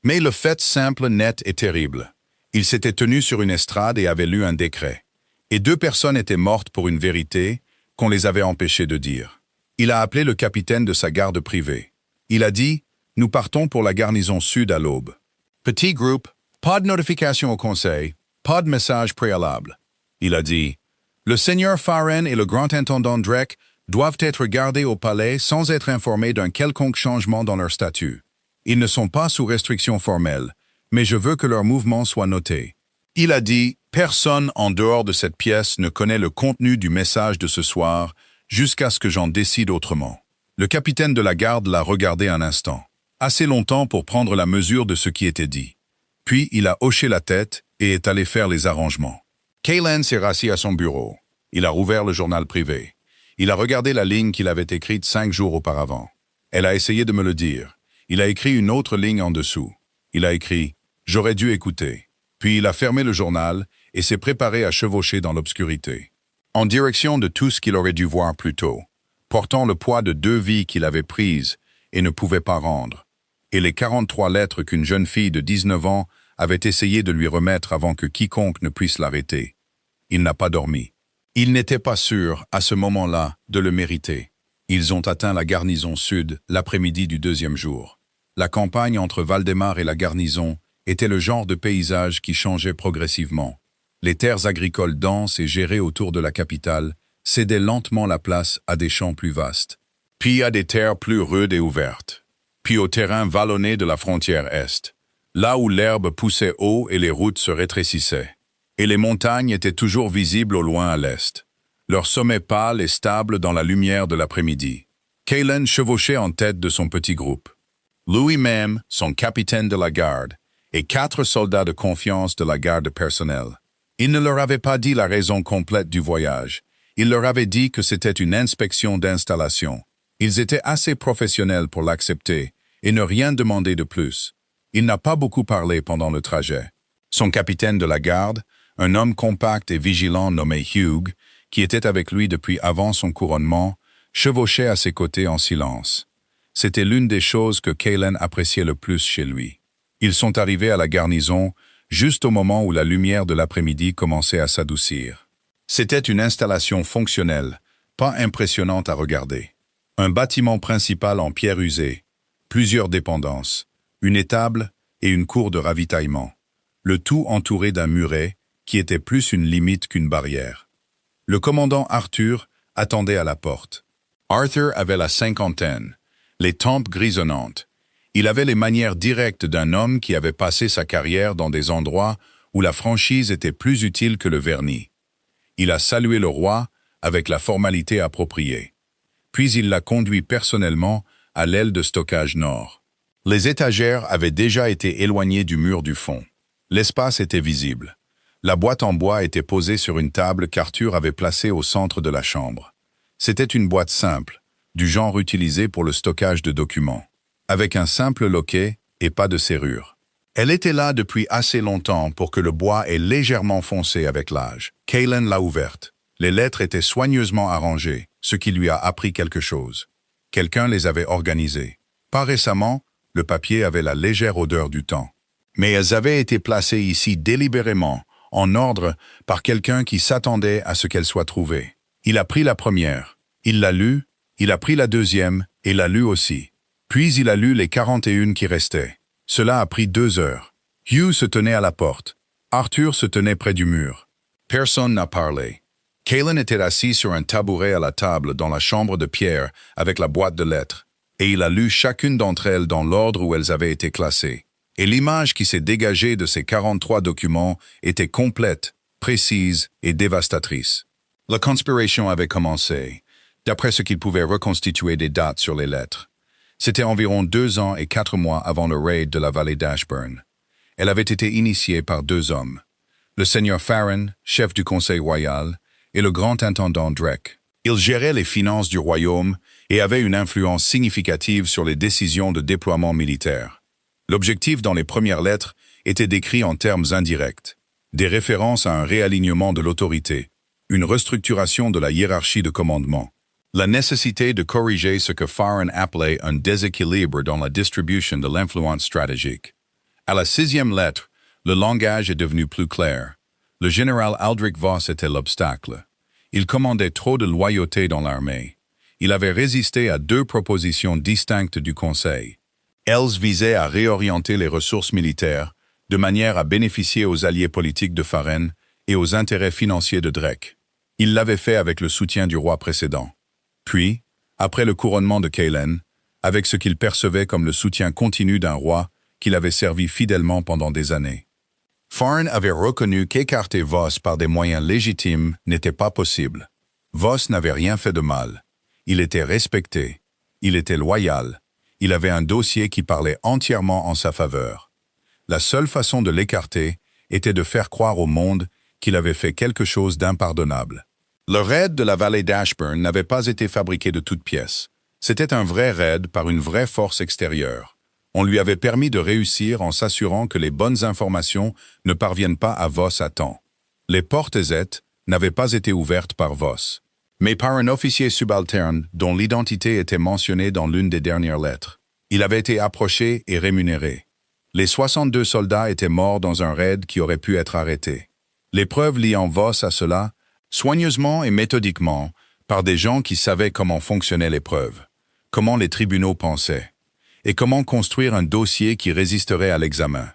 mais le fait simple, net et terrible. Il s'était tenu sur une estrade et avait lu un décret. Et 2 personnes étaient mortes pour une vérité qu'on les avait empêchées de dire. Il a appelé le capitaine de sa garde privée. Il a dit « Nous partons pour la garnison sud à l'aube. Petit groupe, pas de notification au conseil, pas de message préalable. » Il a dit « Le seigneur Farren et le grand intendant Drake doivent être gardés au palais sans être informés d'un quelconque changement dans leur statut. Ils ne sont pas sous restriction formelle, mais je veux que leur mouvement soit noté. » Il a dit « Personne en dehors de cette pièce ne connaît le contenu du message de ce soir jusqu'à ce que j'en décide autrement. » Le capitaine de la garde l'a regardé un instant, assez longtemps pour prendre la mesure de ce qui était dit. Puis il a hoché la tête et est allé faire les arrangements. Calen s'est rassis à son bureau. Il a rouvert le journal privé. Il a regardé la ligne qu'il avait écrite 5 jours auparavant. Elle a essayé de me le dire. Il a écrit une autre ligne en dessous. Il a écrit « J'aurais dû écouter ». Puis il a fermé le journal et s'est préparé à chevaucher dans l'obscurité, en direction de tout ce qu'il aurait dû voir plus tôt, portant le poids de 2 vies qu'il avait prises et ne pouvait pas rendre, et les 43 lettres qu'une jeune fille de 19 ans avait essayé de lui remettre avant que quiconque ne puisse l'arrêter. Il n'a pas dormi. Il n'était pas sûr, à ce moment-là, de le mériter. Ils ont atteint la garnison sud l'après-midi du 2e jour. La campagne entre Valdemar et la garnison était le genre de paysage qui changeait progressivement. Les terres agricoles denses et gérées autour de la capitale cédaient lentement la place à des champs plus vastes, puis à des terres plus rudes et ouvertes, puis au terrain vallonné de la frontière est, là où l'herbe poussait haut et les routes se rétrécissaient. Et les montagnes étaient toujours visibles au loin à l'est, leur sommet pâle et stable dans la lumière de l'après-midi. Calen chevauchait en tête de son petit groupe. Lui-même, son capitaine de la garde, et 4 soldats de confiance de la garde personnelle. Il ne leur avait pas dit la raison complète du voyage. Il leur avait dit que c'était une inspection d'installation. Ils étaient assez professionnels pour l'accepter et ne rien demander de plus. Il n'a pas beaucoup parlé pendant le trajet. Son capitaine de la garde, un homme compact et vigilant nommé Hugh, qui était avec lui depuis avant son couronnement, chevauchait à ses côtés en silence. C'était l'une des choses que Calen appréciait le plus chez lui. Ils sont arrivés à la garnison juste au moment où la lumière de l'après-midi commençait à s'adoucir. C'était une installation fonctionnelle, pas impressionnante à regarder. Un bâtiment principal en pierre usée, plusieurs dépendances, une étable et une cour de ravitaillement. Le tout entouré d'un muret qui était plus une limite qu'une barrière. Le commandant Arthur attendait à la porte. Arthur avait la 50aine, les tempes grisonnantes. Il avait les manières directes d'un homme qui avait passé sa carrière dans des endroits où la franchise était plus utile que le vernis. Il a salué le roi avec la formalité appropriée. Puis il l'a conduit personnellement à l'aile de stockage nord. Les étagères avaient déjà été éloignées du mur du fond. L'espace était visible. La boîte en bois était posée sur une table qu'Arthur avait placée au centre de la chambre. C'était une boîte simple, du genre utilisé pour le stockage de documents, avec un simple loquet et pas de serrure. Elle était là depuis assez longtemps pour que le bois ait légèrement foncé avec l'âge. Kaylen l'a ouverte. Les lettres étaient soigneusement arrangées, ce qui lui a appris quelque chose. Quelqu'un les avait organisées. Pas récemment, le papier avait la légère odeur du temps. Mais elles avaient été placées ici délibérément, en ordre, par quelqu'un qui s'attendait à ce qu'elles soient trouvées. Il a pris la première, il l'a lue, il a pris la deuxième et l'a lue aussi. Puis il a lu les 41 qui restaient. Cela a pris 2 heures. Hugh se tenait à la porte. Arthur se tenait près du mur. Personne n'a parlé. Kaylen était assis sur un tabouret à la table dans la chambre de pierre avec la boîte de lettres, et il a lu chacune d'entre elles dans l'ordre où elles avaient été classées. Et l'image qui s'est dégagée de ces 43 documents était complète, précise et dévastatrice. La conspiration avait commencé, d'après ce qu'il pouvait reconstituer des dates sur les lettres. C'était environ 2 ans et 4 mois avant le raid de la vallée d'Ashburn. Elle avait été initiée par 2 hommes, le seigneur Farron, chef du conseil royal, et le grand intendant Drake. Ils géraient les finances du royaume et avaient une influence significative sur les décisions de déploiement militaire. L'objectif dans les premières lettres était décrit en termes indirects, des références à un réalignement de l'autorité, une restructuration de la hiérarchie de commandement, la nécessité de corriger ce que Farron appelait un déséquilibre dans la distribution de l'influence stratégique. À la 6e lettre, le langage est devenu plus clair. Le général Aldrich Voss était l'obstacle. Il commandait trop de loyauté dans l'armée. Il avait résisté à 2 propositions distinctes du Conseil. Elles visaient à réorienter les ressources militaires de manière à bénéficier aux alliés politiques de Farron et aux intérêts financiers de Drake. Il l'avait fait avec le soutien du roi précédent. Puis, après le couronnement de Kaylen, avec ce qu'il percevait comme le soutien continu d'un roi qu'il avait servi fidèlement pendant des années. Farron avait reconnu qu'écarter Voss par des moyens légitimes n'était pas possible. Voss n'avait rien fait de mal. Il était respecté. Il était loyal. Il avait un dossier qui parlait entièrement en sa faveur. La seule façon de l'écarter était de faire croire au monde qu'il avait fait quelque chose d'impardonnable. Le raid de la vallée d'Ashburn n'avait pas été fabriqué de toutes pièces. C'était un vrai raid par une vraie force extérieure. On lui avait permis de réussir en s'assurant que les bonnes informations ne parviennent pas à Voss à temps. Les portes Z n'avaient pas été ouvertes par Voss, mais par un officier subalterne dont l'identité était mentionnée dans l'une des dernières lettres. Il avait été approché et rémunéré. Les 62 soldats étaient morts dans un raid qui aurait pu être arrêté. Les preuves liant Voss à cela, soigneusement et méthodiquement, par des gens qui savaient comment fonctionnaient les preuves, comment les tribunaux pensaient, et comment construire un dossier qui résisterait à l'examen,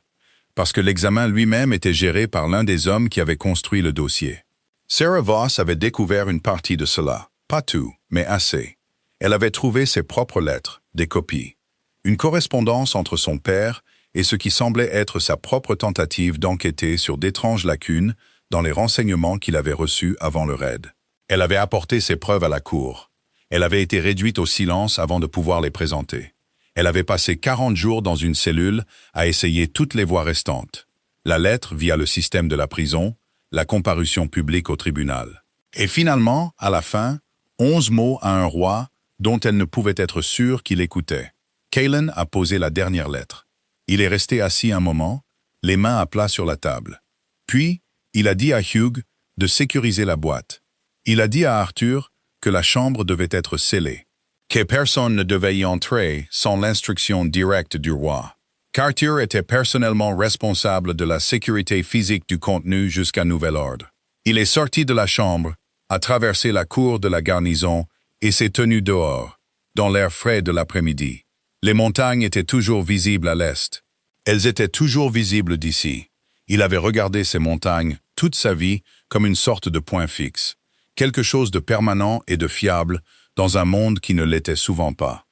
parce que l'examen lui-même était géré par l'un des hommes qui avait construit le dossier. Sarah Voss avait découvert une partie de cela, pas tout, mais assez. Elle avait trouvé ses propres lettres, des copies, une correspondance entre son père et ce qui semblait être sa propre tentative d'enquêter sur d'étranges lacunes dans les renseignements qu'il avait reçus avant le raid. Elle avait apporté ses preuves à la cour. Elle avait été réduite au silence avant de pouvoir les présenter. Elle avait passé 40 jours dans une cellule à essayer toutes les voies restantes. La lettre via le système de la prison, la comparution publique au tribunal. Et finalement, à la fin, 11 mots à un roi dont elle ne pouvait être sûre qu'il écoutait. Kaylen a posé la dernière lettre. Il est resté assis un moment, les mains à plat sur la table. Puis, il a dit à Hugh de sécuriser la boîte. Il a dit à Arthur que la chambre devait être scellée, que personne ne devait y entrer sans l'instruction directe du roi, qu'Arthur était personnellement responsable de la sécurité physique du contenu jusqu'à nouvel ordre. Il est sorti de la chambre, a traversé la cour de la garnison et s'est tenu dehors, dans l'air frais de l'après-midi. Les montagnes étaient toujours visibles à l'est. Elles étaient toujours visibles d'ici. Il avait regardé ces montagnes toute sa vie comme une sorte de point fixe, quelque chose de permanent et de fiable dans un monde qui ne l'était souvent pas.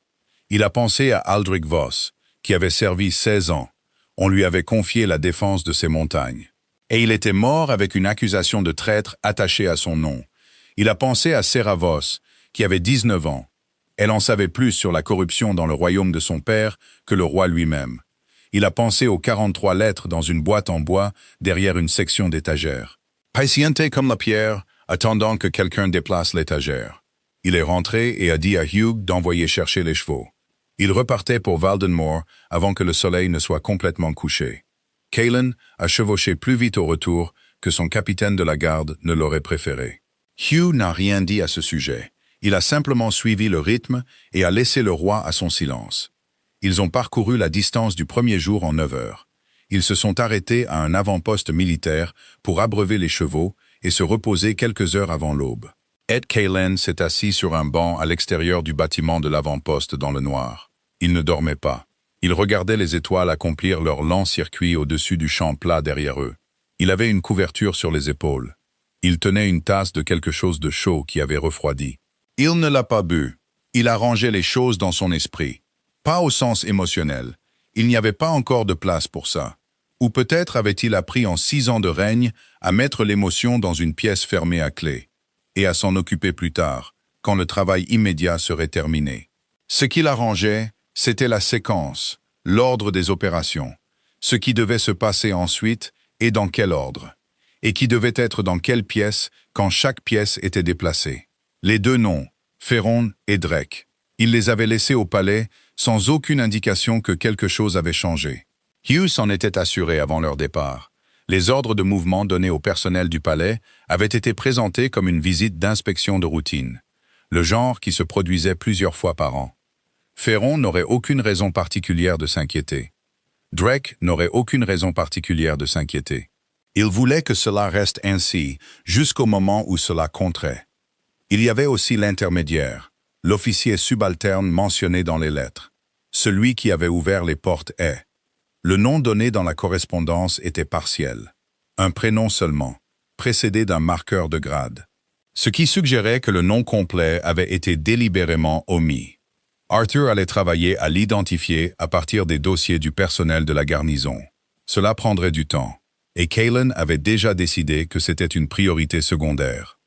Il a pensé à Aldrich Voss, qui avait servi 16 ans. On lui avait confié la défense de ces montagnes. Et il était mort avec une accusation de traître attachée à son nom. Il a pensé à Sarah Voss, qui avait 19 ans. Elle en savait plus sur la corruption dans le royaume de son père que le roi lui-même. Il a pensé aux 43 lettres dans une boîte en bois derrière une section d'étagère. Patiente comme la pierre, attendant que quelqu'un déplace l'étagère. Il est rentré et a dit à Hugh d'envoyer chercher les chevaux. Il repartait pour Valdenmoor avant que le soleil ne soit complètement couché. Cailen a chevauché plus vite au retour que son capitaine de la garde ne l'aurait préféré. Hugh n'a rien dit à ce sujet. Il a simplement suivi le rythme et a laissé le roi à son silence. Ils ont parcouru la distance du premier jour en 9 heures. Ils se sont arrêtés à un avant-poste militaire pour abreuver les chevaux et se reposer quelques heures avant l'aube. Ed Cailen s'est assis sur un banc à l'extérieur du bâtiment de l'avant-poste dans le noir. Il ne dormait pas. Il regardait les étoiles accomplir leur lent circuit au-dessus du champ plat derrière eux. Il avait une couverture sur les épaules. Il tenait une tasse de quelque chose de chaud qui avait refroidi. Il ne l'a pas bu. Il a rangé les choses dans son esprit. Pas au sens émotionnel. Il n'y avait pas encore de place pour ça. Ou peut-être avait-il appris en 6 ans de règne à mettre l'émotion dans une pièce fermée à clé, et à s'en occuper plus tard, quand le travail immédiat serait terminé. Ce qu'il arrangeait, c'était la séquence, l'ordre des opérations, ce qui devait se passer ensuite et dans quel ordre, et qui devait être dans quelle pièce quand chaque pièce était déplacée. Les 2 noms, Ferron et Drake, il les avait laissés au palais sans aucune indication que quelque chose avait changé. Hugh s'en était assuré avant leur départ. Les ordres de mouvement donnés au personnel du palais avaient été présentés comme une visite d'inspection de routine, le genre qui se produisait plusieurs fois par an. Ferron n'aurait aucune raison particulière de s'inquiéter. Drake n'aurait aucune raison particulière de s'inquiéter. Il voulait que cela reste ainsi jusqu'au moment où cela compterait. Il y avait aussi l'intermédiaire, l'officier subalterne mentionné dans les lettres, celui qui avait ouvert les portes est. Le nom donné dans la correspondance était partiel. Un prénom seulement, précédé d'un marqueur de grade. Ce qui suggérait que le nom complet avait été délibérément omis. Arthur allait travailler à l'identifier à partir des dossiers du personnel de la garnison. Cela prendrait du temps, et Cailen avait déjà décidé que c'était une priorité secondaire.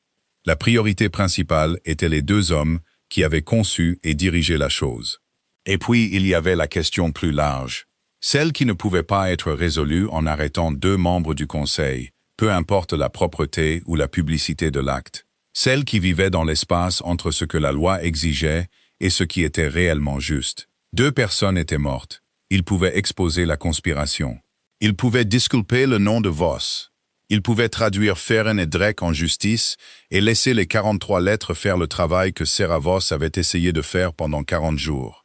La priorité principale était les 2 hommes qui avaient conçu et dirigé la chose. Et puis il y avait la question plus large. Celle qui ne pouvait pas être résolue en arrêtant 2 membres du Conseil, peu importe la propreté ou la publicité de l'acte. Celle qui vivait dans l'espace entre ce que la loi exigeait et ce qui était réellement juste. 2 personnes étaient mortes. Ils pouvaient exposer la conspiration. Ils pouvaient disculper le nom de Voss. Ils pouvaient traduire Ferron et Drake en justice et laisser les 43 lettres faire le travail que Sarah Voss avait essayé de faire pendant 40 jours.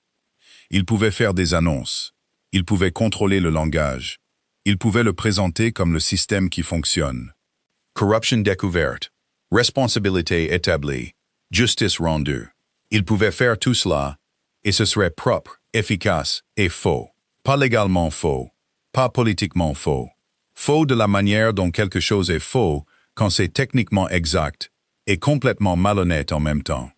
Ils pouvaient faire des annonces. Il pouvait contrôler le langage. Il pouvait le présenter comme le système qui fonctionne. Corruption découverte, responsabilité établie, justice rendue. Il pouvait faire tout cela, et ce serait propre, efficace et faux. Pas légalement faux, pas politiquement faux. Faux de la manière dont quelque chose est faux quand c'est techniquement exact et complètement malhonnête en même temps.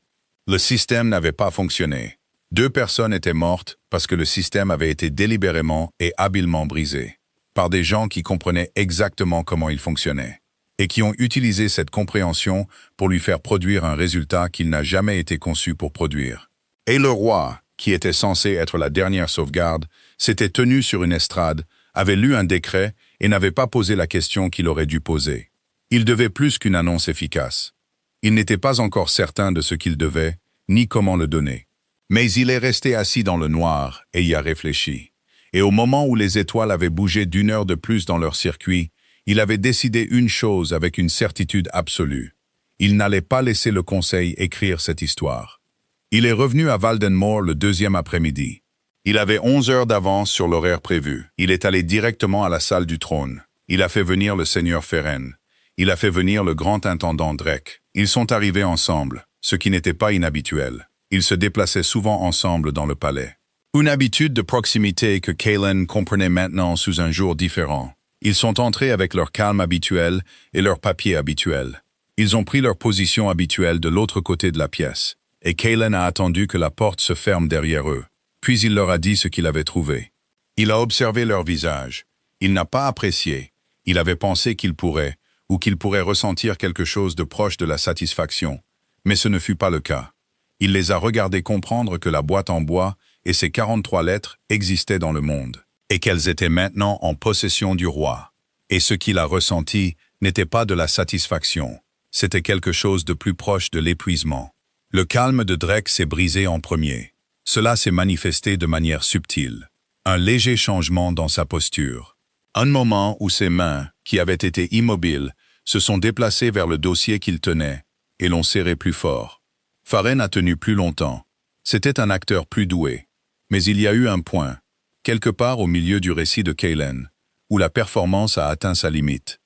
Le système n'avait pas fonctionné. 2 personnes étaient mortes parce que le système avait été délibérément et habilement brisé, par des gens qui comprenaient exactement comment il fonctionnait, et qui ont utilisé cette compréhension pour lui faire produire un résultat qu'il n'a jamais été conçu pour produire. Et le roi, qui était censé être la dernière sauvegarde, s'était tenu sur une estrade, avait lu un décret et n'avait pas posé la question qu'il aurait dû poser. Il devait plus qu'une annonce efficace. Il n'était pas encore certain de ce qu'il devait, ni comment le donner. Mais il est resté assis dans le noir et y a réfléchi. Et au moment où les étoiles avaient bougé d'1 heure de plus dans leur circuit, il avait décidé une chose avec une certitude absolue. Il n'allait pas laisser le Conseil écrire cette histoire. Il est revenu à Valdenmoor le 2e après-midi. Il avait 11 heures d'avance sur l'horaire prévu. Il est allé directement à la salle du trône. Il a fait venir le seigneur Ferron. Il a fait venir le grand intendant Drake. Ils sont arrivés ensemble, ce qui n'était pas inhabituel. Ils se déplaçaient souvent ensemble dans le palais. Une habitude de proximité que Cailen comprenait maintenant sous un jour différent. Ils sont entrés avec leur calme habituel et leur papier habituel. Ils ont pris leur position habituelle de l'autre côté de la pièce, et Cailen a attendu que la porte se ferme derrière eux. Puis il leur a dit ce qu'il avait trouvé. Il a observé leur visage. Il n'a pas apprécié. Il avait pensé qu'il pourrait, ou qu'il pourrait ressentir quelque chose de proche de la satisfaction. Mais ce ne fut pas le cas. Il les a regardés comprendre que la boîte en bois et ses 43 lettres existaient dans le monde, et qu'elles étaient maintenant en possession du roi. Et ce qu'il a ressenti n'était pas de la satisfaction, c'était quelque chose de plus proche de l'épuisement. Le calme de Drake s'est brisé en premier. Cela s'est manifesté de manière subtile. Un léger changement dans sa posture. Un moment où ses mains, qui avaient été immobiles, se sont déplacées vers le dossier qu'il tenait et l'ont serré plus fort. Farren a tenu plus longtemps. C'était un acteur plus doué. Mais il y a eu un point, quelque part au milieu du récit de Kaylen, où la performance a atteint sa limite.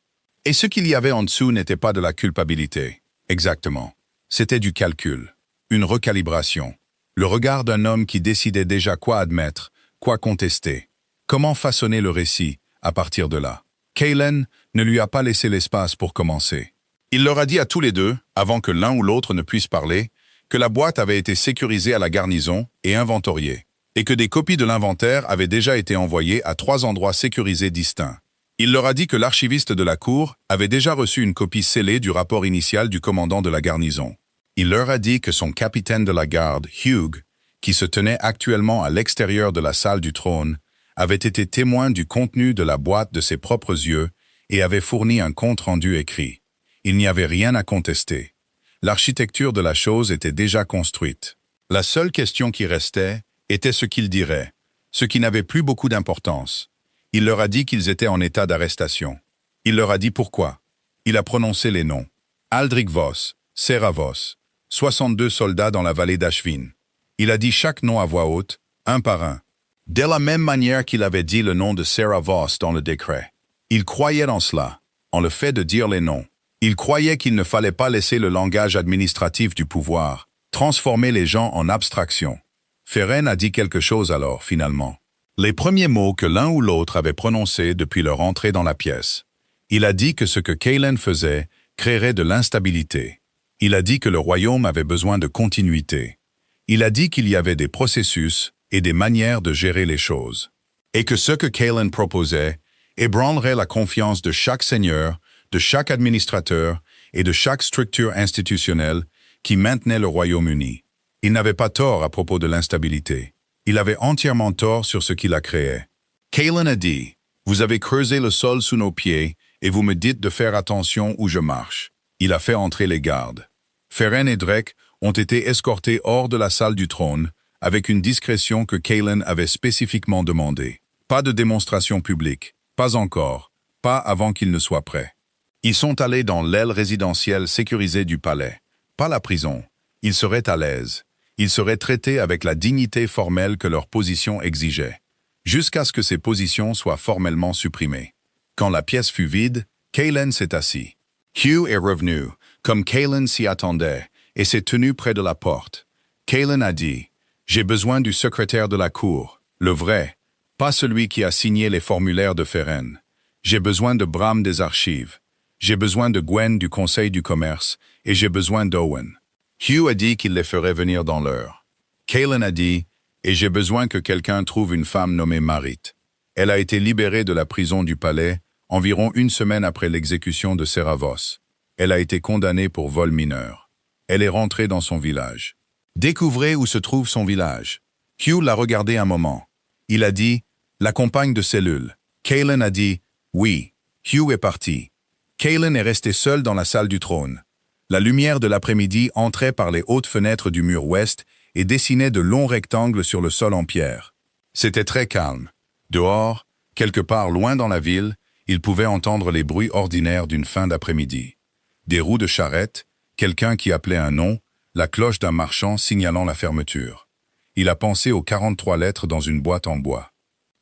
Et ce qu'il y avait en dessous n'était pas de la culpabilité. Exactement. C'était du calcul. Une recalibration. Le regard d'un homme qui décidait déjà quoi admettre, quoi contester. Comment façonner le récit à partir de là. Kaylen ne lui a pas laissé l'espace pour commencer. Il leur a dit à tous les deux, avant que l'un ou l'autre ne puisse parler, que la boîte avait été sécurisée à la garnison et inventoriée, et que des copies de l'inventaire avaient déjà été envoyées à 3 endroits sécurisés distincts. Il leur a dit que l'archiviste de la cour avait déjà reçu une copie scellée du rapport initial du commandant de la garnison. Il leur a dit que son capitaine de la garde, Hugh, qui se tenait actuellement à l'extérieur de la salle du trône, avait été témoin du contenu de la boîte de ses propres yeux et avait fourni un compte-rendu écrit. Il n'y avait rien à contester. L'architecture de la chose était déjà construite. La seule question qui restait était ce qu'il dirait, ce qui n'avait plus beaucoup d'importance. Il leur a dit qu'ils étaient en état d'arrestation. Il leur a dit pourquoi. Il a prononcé les noms. Aldrich Voss, Sarah Voss, 62 soldats dans la vallée d'Ashvin. Il a dit chaque nom à voix haute, un par un. De la même manière qu'il avait dit le nom de Sarah Voss dans le décret. Il croyait dans cela, en le fait de dire les noms. Il croyait qu'il ne fallait pas laisser le langage administratif du pouvoir transformer les gens en abstraction. Farren a dit quelque chose alors, finalement. Les premiers mots que l'un ou l'autre avait prononcés depuis leur entrée dans la pièce. Il a dit que ce que Kaylen faisait créerait de l'instabilité. Il a dit que le royaume avait besoin de continuité. Il a dit qu'il y avait des processus et des manières de gérer les choses. Et que ce que Kaylen proposait ébranlerait la confiance de chaque seigneur, de chaque administrateur et de chaque structure institutionnelle qui maintenait le Royaume-Uni. Il n'avait pas tort à propos de l'instabilité. Il avait entièrement tort sur ce qu'il a créé. Kaylen a dit, « Vous avez creusé le sol sous nos pieds et vous me dites de faire attention où je marche. » Il a fait entrer les gardes. Farren et Drake ont été escortés hors de la salle du trône avec une discrétion que Kaylen avait spécifiquement demandée. Pas de démonstration publique, pas encore, pas avant qu'ils ne soient prêts. Ils sont allés dans l'aile résidentielle sécurisée du palais, pas la prison. Ils seraient à l'aise. Ils seraient traités avec la dignité formelle que leur position exigeait, jusqu'à ce que ces positions soient formellement supprimées. Quand la pièce fut vide, Kaylen s'est assis. Hugh est revenu, comme Kaylen s'y attendait, et s'est tenu près de la porte. Kaylen a dit, « J'ai besoin du secrétaire de la cour, le vrai, pas celui qui a signé les formulaires de Farren. J'ai besoin de Bram des archives. J'ai besoin de Gwen du Conseil du commerce, et j'ai besoin d'Owen. » Hugh a dit qu'il les ferait venir dans l'heure. Kaylen a dit, « Et j'ai besoin que quelqu'un trouve une femme nommée Marit. Elle a été libérée de la prison du palais environ 1 semaine après l'exécution de Sarah Voss. Elle a été condamnée pour vol mineur. Elle est rentrée dans son village. Découvrez où se trouve son village. » Hugh l'a regardé un moment. Il a dit, « La compagne de cellule. » Kaylen a dit, « Oui. » Hugh est parti. Kaylen est resté seul dans la salle du trône. La lumière de l'après-midi entrait par les hautes fenêtres du mur ouest et dessinait de longs rectangles sur le sol en pierre. C'était très calme. Dehors, quelque part loin dans la ville, il pouvait entendre les bruits ordinaires d'une fin d'après-midi. Des roues de charrette, quelqu'un qui appelait un nom, la cloche d'un marchand signalant la fermeture. Il a pensé aux 43 lettres dans une boîte en bois.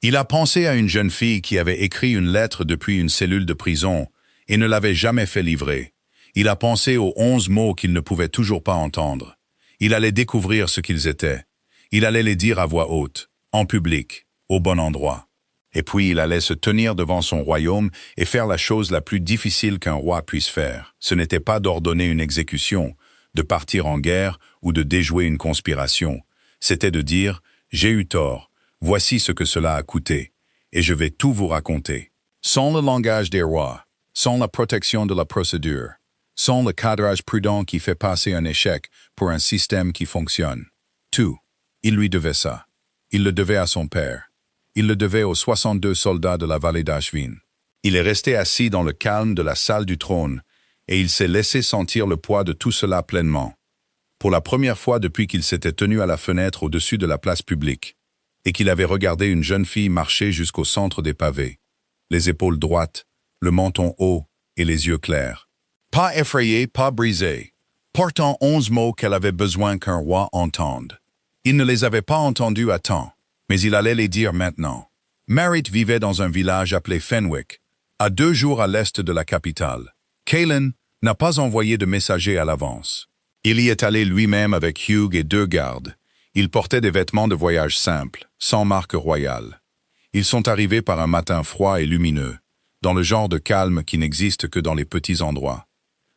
Il a pensé à une jeune fille qui avait écrit une lettre depuis une cellule de prison et ne l'avait jamais fait livrer. Il a pensé aux 11 mots qu'il ne pouvait toujours pas entendre. Il allait découvrir ce qu'ils étaient. Il allait les dire à voix haute, en public, au bon endroit. Et puis il allait se tenir devant son royaume et faire la chose la plus difficile qu'un roi puisse faire. Ce n'était pas d'ordonner une exécution, de partir en guerre ou de déjouer une conspiration. C'était de dire « J'ai eu tort, voici ce que cela a coûté, et je vais tout vous raconter. » Sans le langage des rois, sans la protection de la procédure, sans le cadrage prudent qui fait passer un échec pour un système qui fonctionne. Tout. Il lui devait ça. Il le devait à son père. Il le devait aux 62 soldats de la vallée d'Ashvin. Il est resté assis dans le calme de la salle du trône, et il s'est laissé sentir le poids de tout cela pleinement. pour la première fois depuis qu'il s'était tenu à la fenêtre au-dessus de la place publique, et qu'il avait regardé une jeune fille marcher jusqu'au centre des pavés, les épaules droites, le menton haut et les yeux clairs. Pas effrayée, pas brisée, portant 11 mots qu'elle avait besoin qu'un roi entende. Il ne les avait pas entendus à temps, mais il allait les dire maintenant. Marit vivait dans un village appelé Fenwick, à 2 jours à l'est de la capitale. Kaelan n'a pas envoyé de messager à l'avance. Il y est allé lui-même avec Hugh et 2 gardes. Ils portaient des vêtements de voyage simples, sans marque royale. Ils sont arrivés par un matin froid et lumineux, dans le genre de calme qui n'existe que dans les petits endroits.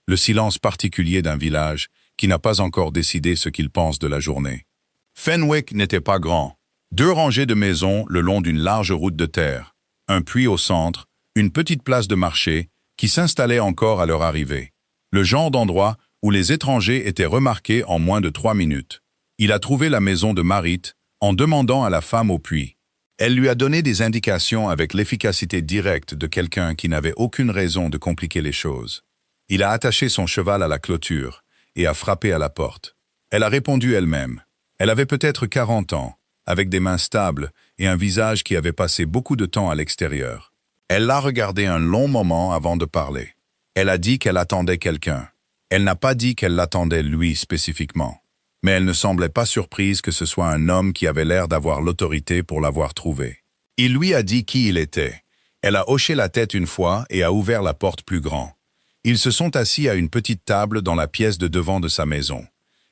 Le silence particulier d'un village qui n'a pas encore décidé ce qu'il pense de la journée. Fenwick n'était pas grand. 2 rangées de maisons le long d'une large route de terre, un puits au centre, une petite place de marché qui s'installait encore à leur arrivée. Le genre d'endroit où les étrangers étaient remarqués en moins de 3 minutes. Il a trouvé la maison de Marit en demandant à la femme au puits. Elle lui a donné des indications avec l'efficacité directe de quelqu'un qui n'avait aucune raison de compliquer les choses. Il a attaché son cheval à la clôture et a frappé à la porte. Elle a répondu elle-même. Elle avait peut-être 40 ans, avec des mains stables et un visage qui avait passé beaucoup de temps à l'extérieur. Elle l'a regardé un long moment avant de parler. Elle a dit qu'elle attendait quelqu'un. Elle n'a pas dit qu'elle l'attendait lui spécifiquement. Mais elle ne semblait pas surprise que ce soit un homme qui avait l'air d'avoir l'autorité pour l'avoir trouvé. Il lui a dit qui il était. Elle a hoché la tête une fois et a ouvert la porte plus grand. Ils se sont assis à une petite table dans la pièce de devant de sa maison.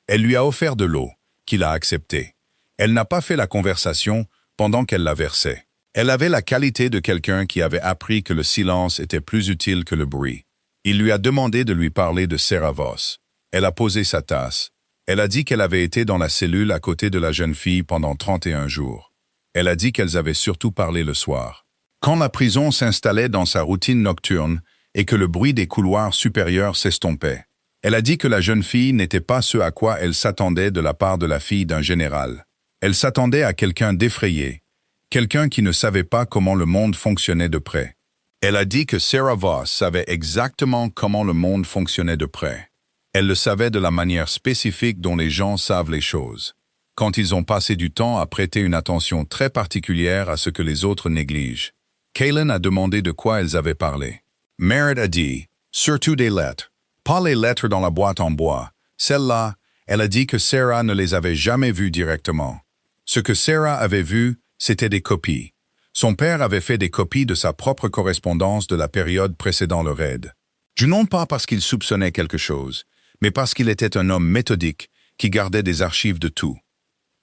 Elle lui a offert de l'eau, qu'il a acceptée. Elle n'a pas fait la conversation pendant qu'elle la versait. Elle avait la qualité de quelqu'un qui avait appris que le silence était plus utile que le bruit. Il lui a demandé de lui parler de Sarah Voss. Elle a posé sa tasse. Elle a dit qu'elle avait été dans la cellule à côté de la jeune fille pendant 31 jours. Elle a dit qu'elles avaient surtout parlé le soir. Quand la prison s'installait dans sa routine nocturne et que le bruit des couloirs supérieurs s'estompait, elle a dit que la jeune fille n'était pas ce à quoi elle s'attendait de la part de la fille d'un général. Elle s'attendait à quelqu'un d'effrayé, quelqu'un qui ne savait pas comment le monde fonctionnait de près. Elle a dit que Sarah Voss savait exactement comment le monde fonctionnait de près. Elle le savait de la manière spécifique dont les gens savent les choses, quand ils ont passé du temps à prêter une attention très particulière à ce que les autres négligent. Kaelan a demandé de quoi elles avaient parlé. Marit a dit, surtout des lettres. Pas les lettres dans la boîte en bois. Celles-là, elle a dit que Sarah ne les avait jamais vues directement. Ce que Sarah avait vu, c'était des copies. Son père avait fait des copies de sa propre correspondance de la période précédant le raid. Non pas parce qu'il soupçonnait quelque chose, mais parce qu'il était un homme méthodique qui gardait des archives de tout.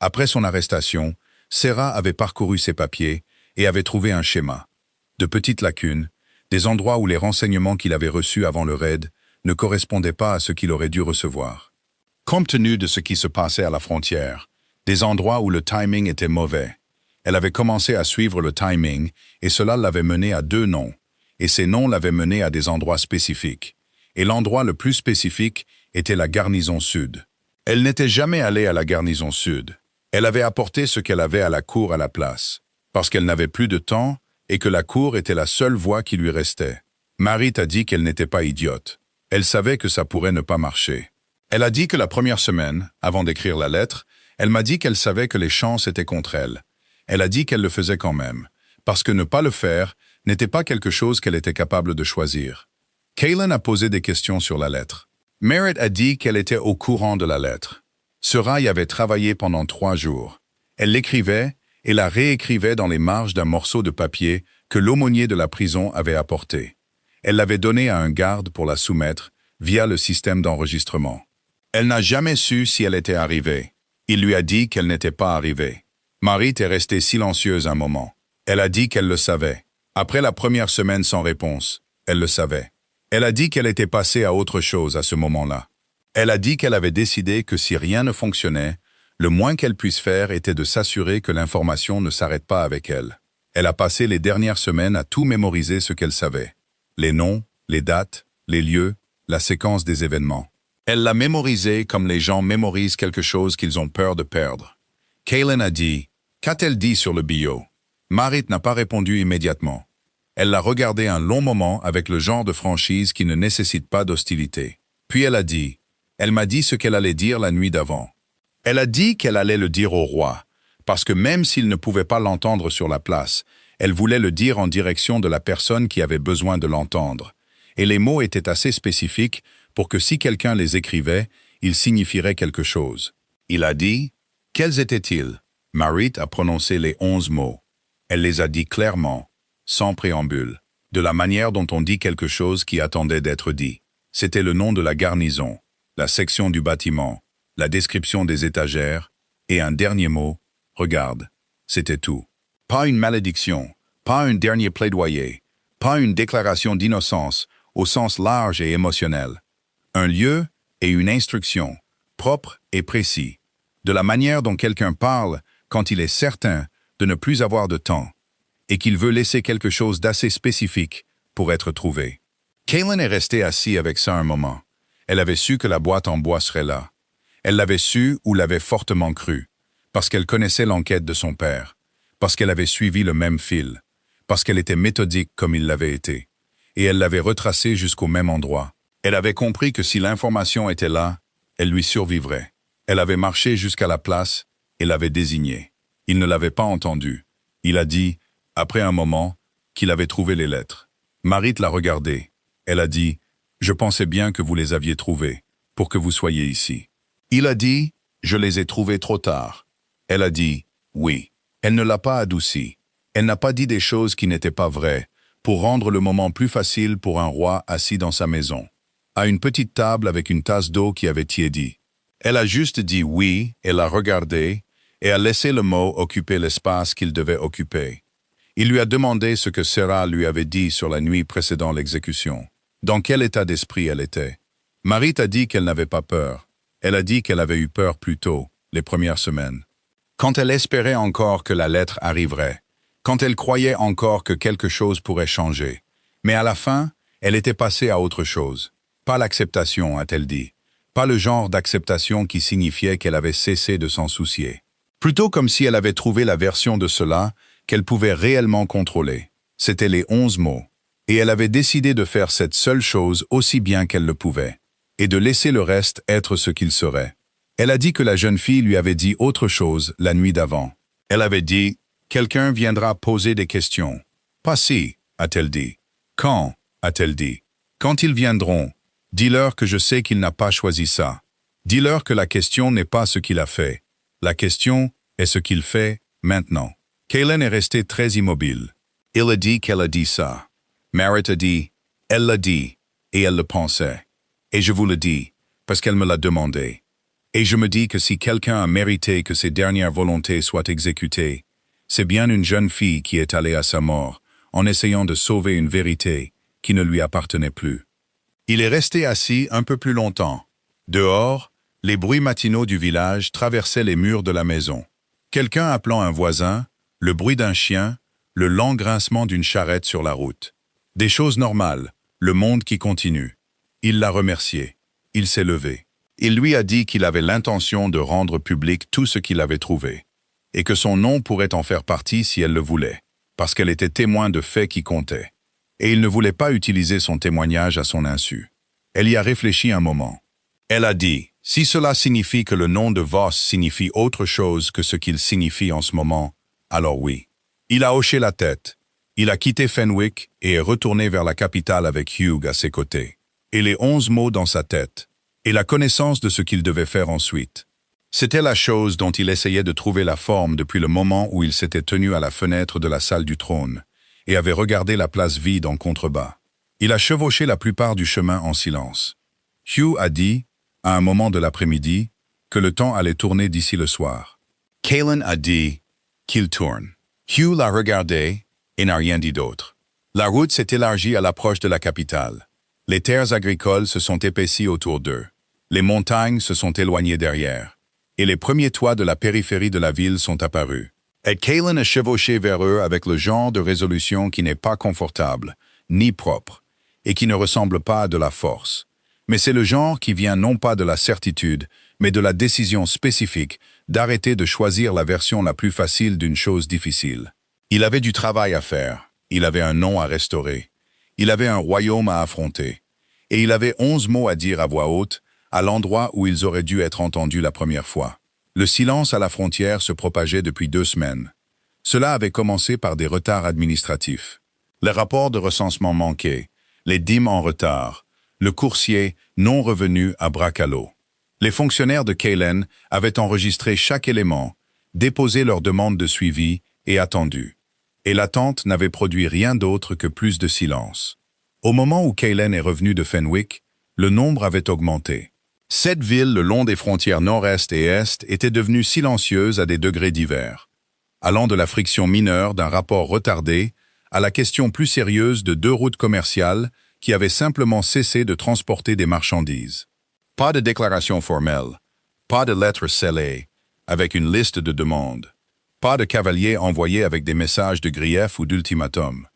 Après son arrestation, Sarah avait parcouru ses papiers et avait trouvé un schéma. De petites lacunes, des endroits où les renseignements qu'il avait reçus avant le raid ne correspondaient pas à ce qu'il aurait dû recevoir. Compte tenu de ce qui se passait à la frontière, des endroits où le timing était mauvais, elle avait commencé à suivre le timing et cela l'avait mené à 2 noms, et ces noms l'avaient mené à des endroits spécifiques. Et l'endroit le plus spécifique était la garnison sud. Elle n'était jamais allée à la garnison sud. Elle avait apporté ce qu'elle avait à la cour à la place, parce qu'elle n'avait plus de temps et que la cour était la seule voie qui lui restait. Marit a dit qu'elle n'était pas idiote. Elle savait que ça pourrait ne pas marcher. Elle a dit que la première semaine, avant d'écrire la lettre, elle m'a dit qu'elle savait que les chances étaient contre elle. Elle a dit qu'elle le faisait quand même, parce que ne pas le faire n'était pas quelque chose qu'elle était capable de choisir. Kaelan a posé des questions sur la lettre. Marit a dit qu'elle était au courant de la lettre. Sarah y avait travaillé pendant 3 jours. Elle l'écrivait et la réécrivait dans les marges d'un morceau de papier que l'aumônier de la prison avait apporté. Elle l'avait donné à un garde pour la soumettre via le système d'enregistrement. Elle n'a jamais su si elle était arrivée. Il lui a dit qu'elle n'était pas arrivée. Marit est restée silencieuse un moment. Elle a dit qu'elle le savait. Après la première semaine sans réponse, elle le savait. Elle a dit qu'elle était passée à autre chose à ce moment-là. Elle a dit qu'elle avait décidé que si rien ne fonctionnait, le moins qu'elle puisse faire était de s'assurer que l'information ne s'arrête pas avec elle. Elle a passé les dernières semaines à tout mémoriser ce qu'elle savait. Les noms, les dates, les lieux, la séquence des événements. Elle l'a mémorisé comme les gens mémorisent quelque chose qu'ils ont peur de perdre. Kaelan a dit « Qu'a-t-elle dit sur le bio ?» Marit n'a pas répondu immédiatement. Elle l'a regardé un long moment avec le genre de franchise qui ne nécessite pas d'hostilité. Puis elle a dit Elle m'a dit ce qu'elle allait dire la nuit d'avant. Elle a dit qu'elle allait le dire au roi, parce que même s'il ne pouvait pas l'entendre sur la place, elle voulait le dire en direction de la personne qui avait besoin de l'entendre. Et les mots étaient assez spécifiques pour que si quelqu'un les écrivait, ils signifieraient quelque chose. Il a dit, quels étaient-ils? Marit a prononcé les 11 mots. Elle les a dit clairement, sans préambule, de la manière dont on dit quelque chose qui attendait d'être dit. C'était le nom de la garnison, la section du bâtiment, la description des étagères, et un dernier mot, regarde. C'était tout. Pas une malédiction, pas un dernier plaidoyer, pas une déclaration d'innocence au sens large et émotionnel. Un lieu et une instruction, propre et précis, de la manière dont quelqu'un parle quand il est certain de ne plus avoir de temps et qu'il veut laisser quelque chose d'assez spécifique pour être trouvé. Kaylin est restée assise avec ça un moment. Elle avait su que la boîte en bois serait là. Elle l'avait su ou l'avait fortement cru, parce qu'elle connaissait l'enquête de son père, parce qu'elle avait suivi le même fil, parce qu'elle était méthodique comme il l'avait été, et elle l'avait retracé jusqu'au même endroit. Elle avait compris que si l'information était là, elle lui survivrait. Elle avait marché jusqu'à la place et l'avait désigné. Il ne l'avait pas entendu. Il a dit, après un moment, qu'il avait trouvé les lettres. Marit l'a regardé. Elle a dit, « Je pensais bien que vous les aviez trouvées, pour que vous soyez ici. » Il a dit, « Je les ai trouvées trop tard. » Elle a dit, « Oui. » Elle ne l'a pas adouci. Elle n'a pas dit des choses qui n'étaient pas vraies, pour rendre le moment plus facile pour un roi assis dans sa maison, à une petite table avec une tasse d'eau qui avait tiédi. Elle a juste dit oui, et l'a regardé, et a laissé le mot occuper l'espace qu'il devait occuper. Il lui a demandé ce que Sarah lui avait dit sur la nuit précédant l'exécution. Dans quel état d'esprit elle était. Marit a dit qu'elle n'avait pas peur. Elle a dit qu'elle avait eu peur plus tôt, les premières semaines. Quand elle espérait encore que la lettre arriverait, quand elle croyait encore que quelque chose pourrait changer. Mais à la fin, elle était passée à autre chose. Pas l'acceptation, a-t-elle dit. Pas le genre d'acceptation qui signifiait qu'elle avait cessé de s'en soucier. Plutôt comme si elle avait trouvé la version de cela qu'elle pouvait réellement contrôler. C'était les 11 mots. Et elle avait décidé de faire cette seule chose aussi bien qu'elle le pouvait, et de laisser le reste être ce qu'il serait. Elle a dit que la jeune fille lui avait dit autre chose la nuit d'avant. Elle avait dit, « Quelqu'un viendra poser des questions. » « Pas si, a-t-elle dit. « Quand, a-t-elle dit. « Quand ils viendront, dis-leur que je sais qu'il n'a pas choisi ça. Dis-leur que la question n'est pas ce qu'il a fait. La question est ce qu'il fait maintenant. » Kaylin est restée très immobile. Il a dit qu'elle a dit ça. Marit a dit, elle l'a dit, et elle le pensait. Et je vous le dis, parce qu'elle me l'a demandé. Et je me dis que si quelqu'un a mérité que ses dernières volontés soient exécutées, c'est bien une jeune fille qui est allée à sa mort, en essayant de sauver une vérité qui ne lui appartenait plus. Il est resté assis un peu plus longtemps. Dehors, les bruits matinaux du village traversaient les murs de la maison. Quelqu'un appelant un voisin, le bruit d'un chien, le lent grincement d'une charrette sur la route. Des choses normales, le monde qui continue. Il l'a remercié. Il s'est levé. Il lui a dit qu'il avait l'intention de rendre public tout ce qu'il avait trouvé, et que son nom pourrait en faire partie si elle le voulait, parce qu'elle était témoin de faits qui comptaient. Et il ne voulait pas utiliser son témoignage à son insu. Elle y a réfléchi un moment. Elle a dit, si cela signifie que le nom de Voss signifie autre chose que ce qu'il signifie en ce moment, alors oui. Il a hoché la tête. Il a quitté Fenwick et est retourné vers la capitale avec Hugh à ses côtés. Et les 11 mots dans sa tête, et la connaissance de ce qu'il devait faire ensuite. C'était la chose dont il essayait de trouver la forme depuis le moment où il s'était tenu à la fenêtre de la salle du trône et avait regardé la place vide en contrebas. Il a chevauché la plupart du chemin en silence. Hugh a dit, à un moment de l'après-midi, que le temps allait tourner d'ici le soir. Kaylin a dit qu'il tourne. Hugh l'a regardé et n'a rien dit d'autre. La route s'est élargie à l'approche de la capitale. Les terres agricoles se sont épaissies autour d'eux. Les montagnes se sont éloignées derrière. Et les premiers toits de la périphérie de la ville sont apparus. Et Kaylin a chevauché vers eux avec le genre de résolution qui n'est pas confortable, ni propre, et qui ne ressemble pas à de la force. Mais c'est le genre qui vient non pas de la certitude, mais de la décision spécifique d'arrêter de choisir la version la plus facile d'une chose difficile. Il avait du travail à faire, il avait un nom à restaurer, il avait un royaume à affronter, et il avait 11 mots à dire à voix haute à l'endroit où ils auraient dû être entendus la première fois. Le silence à la frontière se propageait depuis 2 semaines. Cela avait commencé par des retards administratifs. Les rapports de recensement manqués, les dîmes en retard, le coursier non revenu à Bracalo. Les fonctionnaires de Kaylen avaient enregistré chaque élément, déposé leurs demandes de suivi et attendu. Et l'attente n'avait produit rien d'autre que plus de silence. Au moment où Kaylen est revenu de Fenwick, le nombre avait augmenté. 7 villes le long des frontières nord-est et est étaient devenues silencieuses à des degrés divers, allant de la friction mineure d'un rapport retardé à la question plus sérieuse de 2 routes commerciales qui avaient simplement cessé de transporter des marchandises. Pas de déclaration formelle, pas de lettres scellées, avec une liste de demandes, pas de cavaliers envoyés avec des messages de grief ou d'ultimatum.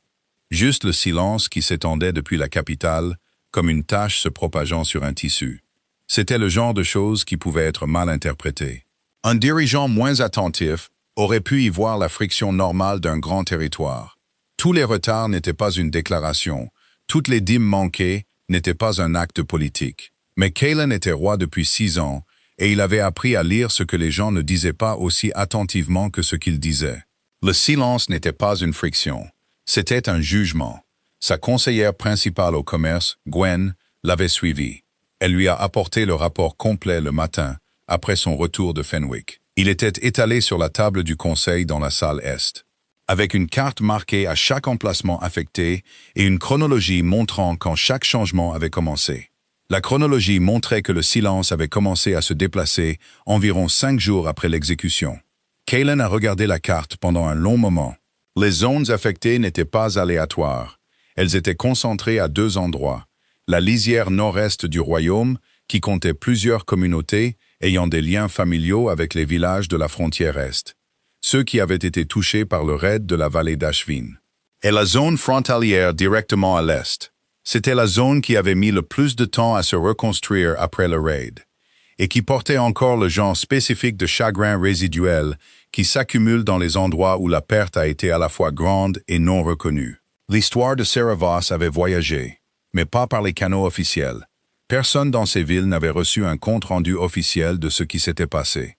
Juste le silence qui s'étendait depuis la capitale, comme une tache se propageant sur un tissu. C'était le genre de choses qui pouvaient être mal interprétées. Un dirigeant moins attentif aurait pu y voir la friction normale d'un grand territoire. Tous les retards n'étaient pas une déclaration, toutes les dîmes manquées n'étaient pas un acte politique. Mais Kaylen était roi depuis 6 ans, et il avait appris à lire ce que les gens ne disaient pas aussi attentivement que ce qu'ils disaient. Le silence n'était pas une friction, c'était un jugement. Sa conseillère principale au commerce, Gwen, l'avait suivi. Elle lui a apporté le rapport complet le matin, après son retour de Fenwick. Il était étalé sur la table du conseil dans la salle Est, avec une carte marquée à chaque emplacement affecté et une chronologie montrant quand chaque changement avait commencé. La chronologie montrait que le silence avait commencé à se déplacer environ 5 jours après l'exécution. Kaylen a regardé la carte pendant un long moment. Les zones affectées n'étaient pas aléatoires. Elles étaient concentrées à 2 endroits. La lisière nord-est du royaume, qui comptait plusieurs communautés ayant des liens familiaux avec les villages de la frontière est, ceux qui avaient été touchés par le raid de la vallée d'Ashvin. Et la zone frontalière directement à l'est. C'était la zone qui avait mis le plus de temps à se reconstruire après le raid, et qui portait encore le genre spécifique de chagrin résiduel qui s'accumule dans les endroits où la perte a été à la fois grande et non reconnue. L'histoire de Serevos avait voyagé, mais pas par les canaux officiels. Personne dans ces villes n'avait reçu un compte-rendu officiel de ce qui s'était passé.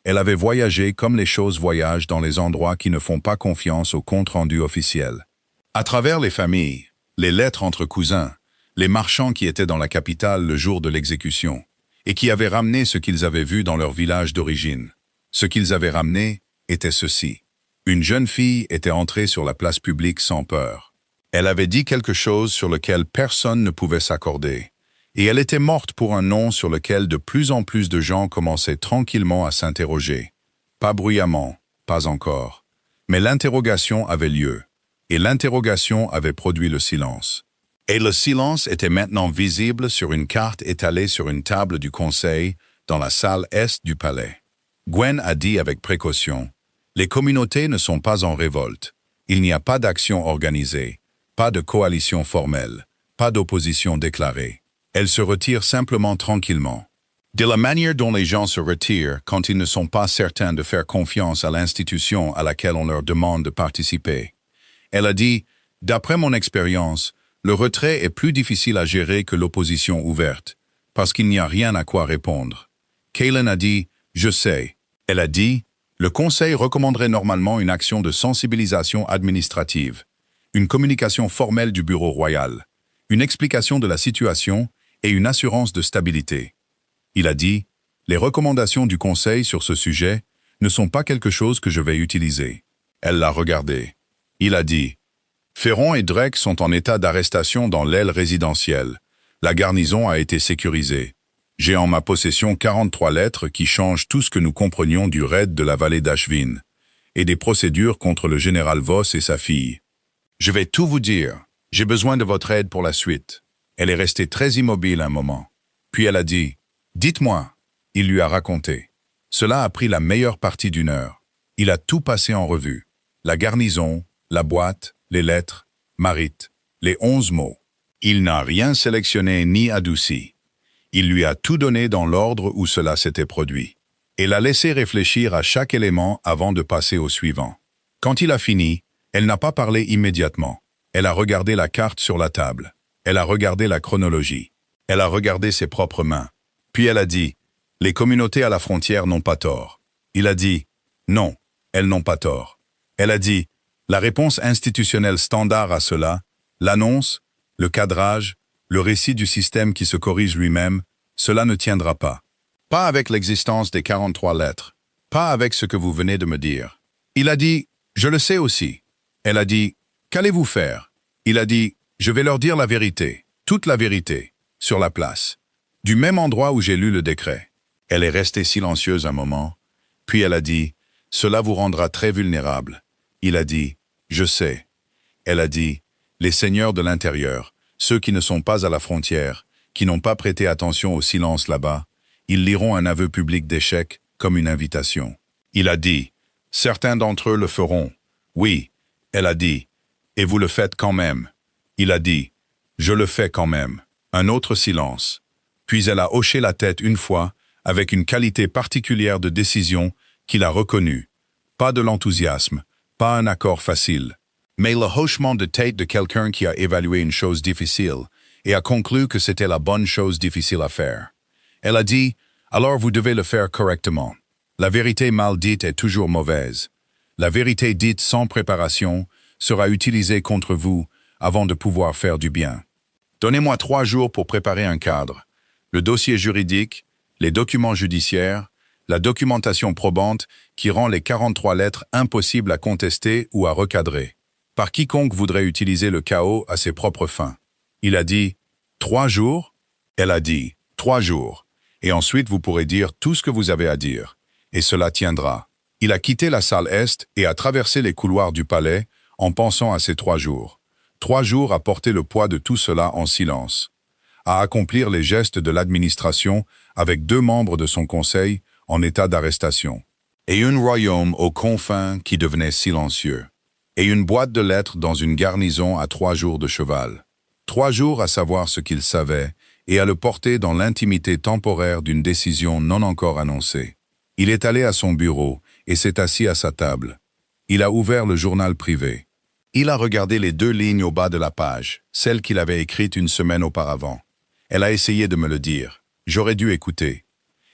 Elle avait voyagé comme les choses voyagent dans les endroits qui ne font pas confiance au compte-rendu officiel. À travers les familles, les lettres entre cousins, les marchands qui étaient dans la capitale le jour de l'exécution, et qui avaient ramené ce qu'ils avaient vu dans leur village d'origine. Ce qu'ils avaient ramené était ceci. Une jeune fille était entrée sur la place publique sans peur. Elle avait dit quelque chose sur lequel personne ne pouvait s'accorder, et elle était morte pour un nom sur lequel de plus en plus de gens commençaient tranquillement à s'interroger. Pas bruyamment, pas encore. Mais l'interrogation avait lieu, et l'interrogation avait produit le silence. Et le silence était maintenant visible sur une carte étalée sur une table du conseil dans la salle est du palais. Gwen a dit avec précaution, « Les communautés ne sont pas en révolte. Il n'y a pas d'action organisée, pas de coalition formelle, pas d'opposition déclarée. Elles se retirent simplement tranquillement. De la manière dont les gens se retirent quand ils ne sont pas certains de faire confiance à l'institution à laquelle on leur demande de participer. » Elle a dit, « D'après mon expérience, le retrait est plus difficile à gérer que l'opposition ouverte, parce qu'il n'y a rien à quoi répondre. » Kaylen a dit, « Je sais. » Elle a dit, « Le Conseil recommanderait normalement une action de sensibilisation administrative, une communication formelle du Bureau royal, une explication de la situation et une assurance de stabilité. » Il a dit, « Les recommandations du Conseil sur ce sujet ne sont pas quelque chose que je vais utiliser. » Elle l'a regardé. Il a dit, « Ferron et Drake sont en état d'arrestation dans l'aile résidentielle. La garnison a été sécurisée. J'ai en ma possession 43 lettres qui changent tout ce que nous comprenions du raid de la vallée d'Ashvin, et des procédures contre le général Voss et sa fille. Je vais tout vous dire. J'ai besoin de votre aide pour la suite. » Elle est restée très immobile un moment. Puis elle a dit, « Dites-moi. » Il lui a raconté. Cela a pris la meilleure partie d'1 heure. Il a tout passé en revue. La garnison, la boîte, les lettres, Marit, les 11 mots. Il n'a rien sélectionné ni adouci. Il lui a tout donné dans l'ordre où cela s'était produit. Et l'a laissé réfléchir à chaque élément avant de passer au suivant. Quand il a fini, elle n'a pas parlé immédiatement. Elle a regardé la carte sur la table. Elle a regardé la chronologie. Elle a regardé ses propres mains. Puis elle a dit, les communautés à la frontière n'ont pas tort. Il a dit, non, elles n'ont pas tort. Elle a dit, la réponse institutionnelle standard à cela, l'annonce, le cadrage, le récit du système qui se corrige lui-même, cela ne tiendra pas. Pas avec l'existence des 43 lettres, pas avec ce que vous venez de me dire. Il a dit, je le sais aussi. Elle a dit, qu'allez-vous faire? Il a dit, je vais leur dire la vérité, toute la vérité, sur la place, du même endroit où j'ai lu le décret. Elle est restée silencieuse un moment, puis elle a dit, cela vous rendra très vulnérable. Il a dit, je sais. Elle a dit, les seigneurs de l'intérieur, ceux qui ne sont pas à la frontière, qui n'ont pas prêté attention au silence là-bas, ils liront un aveu public d'échec comme une invitation. Il a dit, certains d'entre eux le feront. Oui, elle a dit, et vous le faites quand même. Il a dit, je le fais quand même. Un autre silence. Puis elle a hoché la tête une fois, avec une qualité particulière de décision qu'il a reconnue. Pas de l'enthousiasme, pas un accord facile, mais le hochement de tête de quelqu'un qui a évalué une chose difficile et a conclu que c'était la bonne chose difficile à faire. Elle a dit, alors vous devez le faire correctement. La vérité mal dite est toujours mauvaise. La vérité dite sans préparation sera utilisée contre vous avant de pouvoir faire du bien. Donnez-moi 3 jours pour préparer un cadre. Le dossier juridique, les documents judiciaires, la documentation probante qui rend les 43 lettres impossibles à contester ou à recadrer. Par quiconque voudrait utiliser le chaos à ses propres fins. Il a dit, 3 jours? Elle a dit, 3 jours. Et ensuite vous pourrez dire tout ce que vous avez à dire. Et cela tiendra. Il a quitté la salle Est et a traversé les couloirs du palais en pensant à ces 3 jours. 3 jours à porter le poids de tout cela en silence. À accomplir les gestes de l'administration avec 2 membres de son conseil en état d'arrestation. Et un royaume aux confins qui devenait silencieux. Et une boîte de lettres dans une garnison à 3 jours de cheval. 3 jours à savoir ce qu'il savait et à le porter dans l'intimité temporaire d'une décision non encore annoncée. Il est allé à son bureau et s'est assis à sa table. Il a ouvert le journal privé. Il a regardé les 2 lignes au bas de la page, celle qu'il avait écrite une semaine auparavant. Elle a essayé de me le dire. J'aurais dû écouter.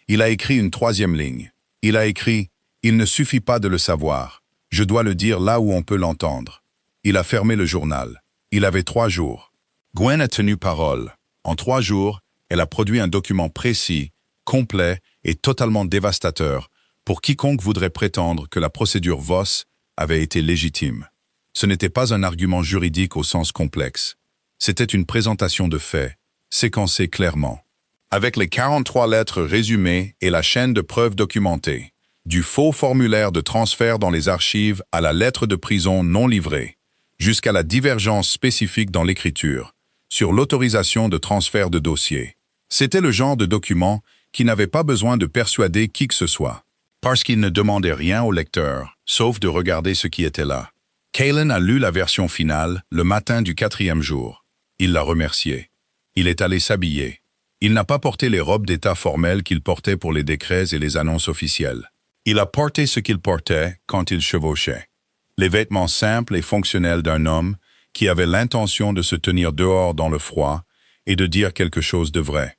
Il a écrit une 3e ligne. Il a écrit « Il ne suffit pas de le savoir. Je dois le dire là où on peut l'entendre. » Il a fermé le journal. Il avait 3 jours. Gwen a tenu parole. En 3 jours, elle a produit un document précis, complet et totalement dévastateur pour quiconque voudrait prétendre que la procédure Voss avait été légitime. Ce n'était pas un argument juridique au sens complexe. C'était une présentation de faits, séquencée clairement. Avec les 43 lettres résumées et la chaîne de preuves documentées, du faux formulaire de transfert dans les archives à la lettre de prison non livrée, jusqu'à la divergence spécifique dans l'écriture, sur l'autorisation de transfert de dossier. C'était le genre de document qui n'avait pas besoin de persuader qui que ce soit, parce qu'il ne demandait rien au lecteur, sauf de regarder ce qui était là. Calen a lu la version finale le matin du 4e jour. Il l'a remercié. Il est allé s'habiller. Il n'a pas porté les robes d'état formelles qu'il portait pour les décrets et les annonces officielles. Il a porté ce qu'il portait quand il chevauchait. Les vêtements simples et fonctionnels d'un homme qui avait l'intention de se tenir dehors dans le froid et de dire quelque chose de vrai.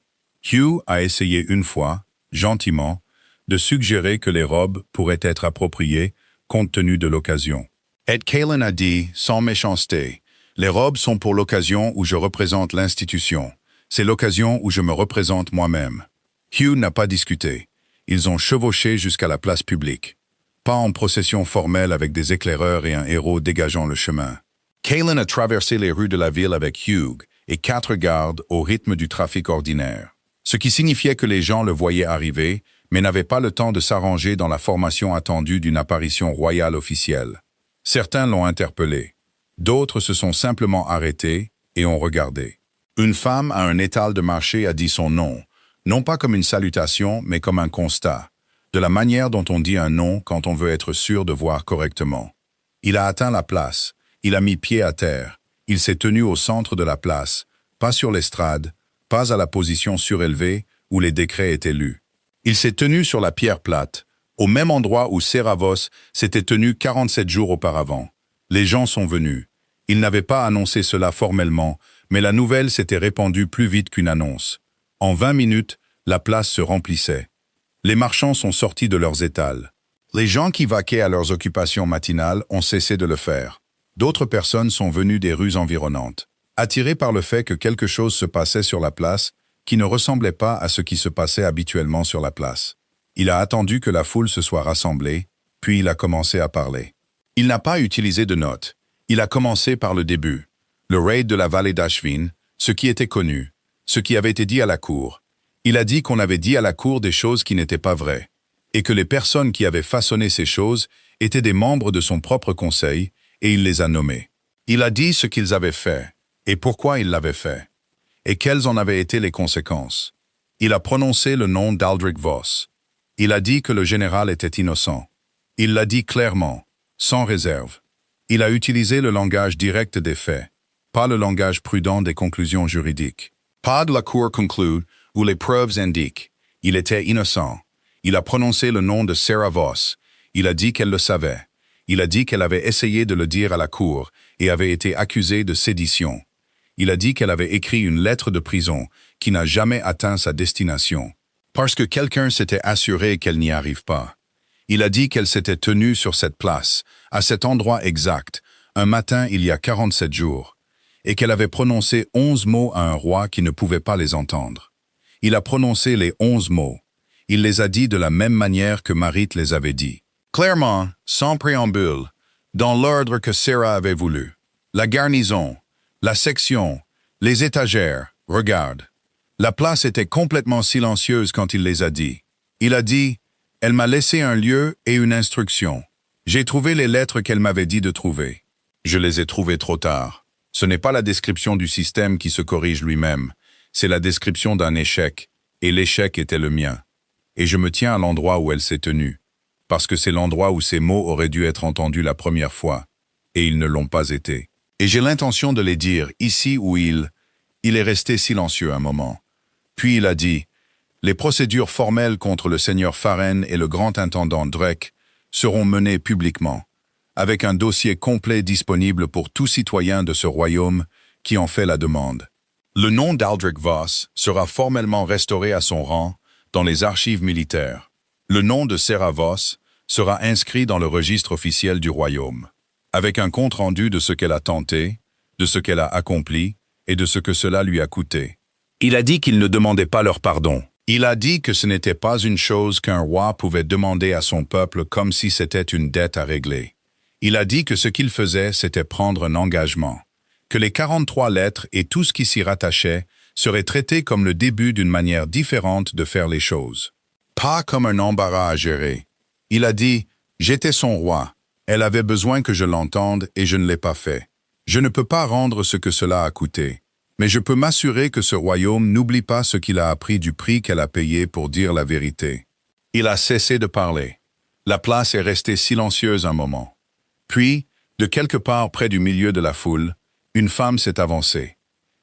Hugh a essayé une fois, gentiment, de suggérer que les robes pourraient être appropriées compte tenu de l'occasion. Ed Calen a dit, sans méchanceté, « Les robes sont pour l'occasion où je représente l'institution. C'est l'occasion où je me représente moi-même. » Hugh n'a pas discuté. Ils ont chevauché jusqu'à la place publique. Pas en procession formelle avec des éclaireurs et un héros dégageant le chemin. Calen a traversé les rues de la ville avec Hugh et 4 gardes au rythme du trafic ordinaire. Ce qui signifiait que les gens le voyaient arriver, mais n'avaient pas le temps de s'arranger dans la formation attendue d'une apparition royale officielle. Certains l'ont interpellé. D'autres se sont simplement arrêtés et ont regardé. Une femme à un étal de marché a dit son nom, non pas comme une salutation, mais comme un constat, de la manière dont on dit un nom quand on veut être sûr de voir correctement. Il a atteint la place, il a mis pied à terre, il s'est tenu au centre de la place, pas sur l'estrade, pas à la position surélevée où les décrets étaient lus. Il s'est tenu sur la pierre plate, au même endroit où Seravos s'était tenu 47 jours auparavant. Les gens sont venus. Il n'avait pas annoncé cela formellement, mais la nouvelle s'était répandue plus vite qu'une annonce. En 20 minutes, La place se remplissait. Les marchands sont sortis de leurs étals. Les gens qui vaquaient à leurs occupations matinales ont cessé de le faire. D'autres personnes sont venues des rues environnantes, attirées par le fait que quelque chose se passait sur la place qui ne ressemblait pas à ce qui se passait habituellement sur la place. Il a attendu que la foule se soit rassemblée, puis il a commencé à parler. Il n'a pas utilisé de notes. Il a commencé par le début. Le raid de la vallée d'Ashvin, ce qui était connu, ce qui avait été dit à la cour. Il a dit qu'on avait dit à la cour des choses qui n'étaient pas vraies, et que les personnes qui avaient façonné ces choses étaient des membres de son propre conseil, et il les a nommés. Il a dit ce qu'ils avaient fait, et pourquoi ils l'avaient fait, et quelles en avaient été les conséquences. Il a prononcé le nom d'Aldrich Voss. Il a dit que le général était innocent. Il l'a dit clairement, sans réserve. Il a utilisé le langage direct des faits, pas le langage prudent des conclusions juridiques. Pas de la cour conclut où les preuves indiquent. Il était innocent. Il a prononcé le nom de Sarah Voss. Il a dit qu'elle le savait. Il a dit qu'elle avait essayé de le dire à la cour et avait été accusée de sédition. Il a dit qu'elle avait écrit une lettre de prison qui n'a jamais atteint sa destination, parce que quelqu'un s'était assuré qu'elle n'y arrive pas. Il a dit qu'elle s'était tenue sur cette place, à cet endroit exact, un matin il y a 47 jours, et qu'elle avait prononcé 11 mots à un roi qui ne pouvait pas les entendre. Il a prononcé les 11 mots. Il les a dit de la même manière que Marit les avait dit. Clairement, sans préambule, dans l'ordre que Sarah avait voulu. La garnison, la section, les étagères, regarde. La place était complètement silencieuse quand il les a dit. Il a dit, « Elle m'a laissé un lieu et une instruction. J'ai trouvé les lettres qu'elle m'avait dit de trouver. Je les ai trouvées trop tard. Ce n'est pas la description du système qui se corrige lui-même, c'est la description d'un échec, et l'échec était le mien. Et je me tiens à l'endroit où elle s'est tenue, parce que c'est l'endroit où ces mots auraient dû être entendus la première fois, et ils ne l'ont pas été. Et j'ai l'intention de les dire ici où il est resté silencieux un moment. Puis il a dit, « Les procédures formelles contre le seigneur Faren et le grand intendant Drake seront menées publiquement, avec un dossier complet disponible pour tout citoyen de ce royaume qui en fait la demande. Le nom d'Aldrich Voss sera formellement restauré à son rang dans les archives militaires. Le nom de Sarah Voss sera inscrit dans le registre officiel du royaume, avec un compte-rendu de ce qu'elle a tenté, de ce qu'elle a accompli et de ce que cela lui a coûté. » Il a dit qu'il ne demandait pas leur pardon. Il a dit que ce n'était pas une chose qu'un roi pouvait demander à son peuple comme si c'était une dette à régler. Il a dit que ce qu'il faisait, c'était prendre un engagement, que les 43 lettres et tout ce qui s'y rattachait seraient traités comme le début d'une manière différente de faire les choses. Pas comme un embarras à gérer. Il a dit, « J'étais son roi. Elle avait besoin que je l'entende et je ne l'ai pas fait. Je ne peux pas rendre ce que cela a coûté. Mais je peux m'assurer que ce royaume n'oublie pas ce qu'il a appris du prix qu'elle a payé pour dire la vérité. » Il a cessé de parler. La place est restée silencieuse un moment. Puis, de quelque part près du milieu de la foule, une femme s'est avancée.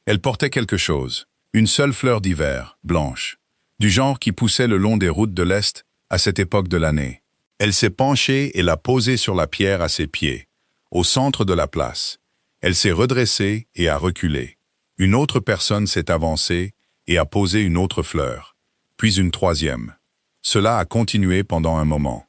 Elle portait quelque chose, une seule fleur d'hiver, blanche, du genre qui poussait le long des routes de l'Est à cette époque de l'année. Elle s'est penchée et l'a posée sur la pierre à ses pieds, au centre de la place. Elle s'est redressée et a reculé. Une autre personne s'est avancée et a posé une autre fleur, puis une troisième. Cela a continué pendant un moment.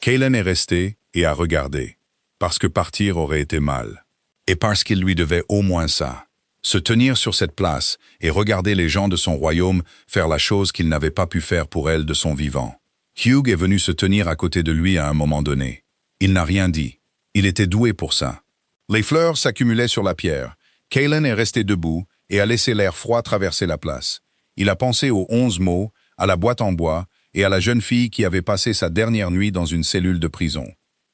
Kaelen est resté et a regardé, parce que partir aurait été mal. Et parce qu'il lui devait au moins ça. Se tenir sur cette place et regarder les gens de son royaume faire la chose qu'il n'avait pas pu faire pour elle de son vivant. Hugh est venu se tenir à côté de lui à un moment donné. Il n'a rien dit. Il était doué pour ça. Les fleurs s'accumulaient sur la pierre. Kaelen est resté debout et a laissé l'air froid traverser la place. Il a pensé aux 11 mots, à la boîte en bois et à la jeune fille qui avait passé sa dernière nuit dans une cellule de prison.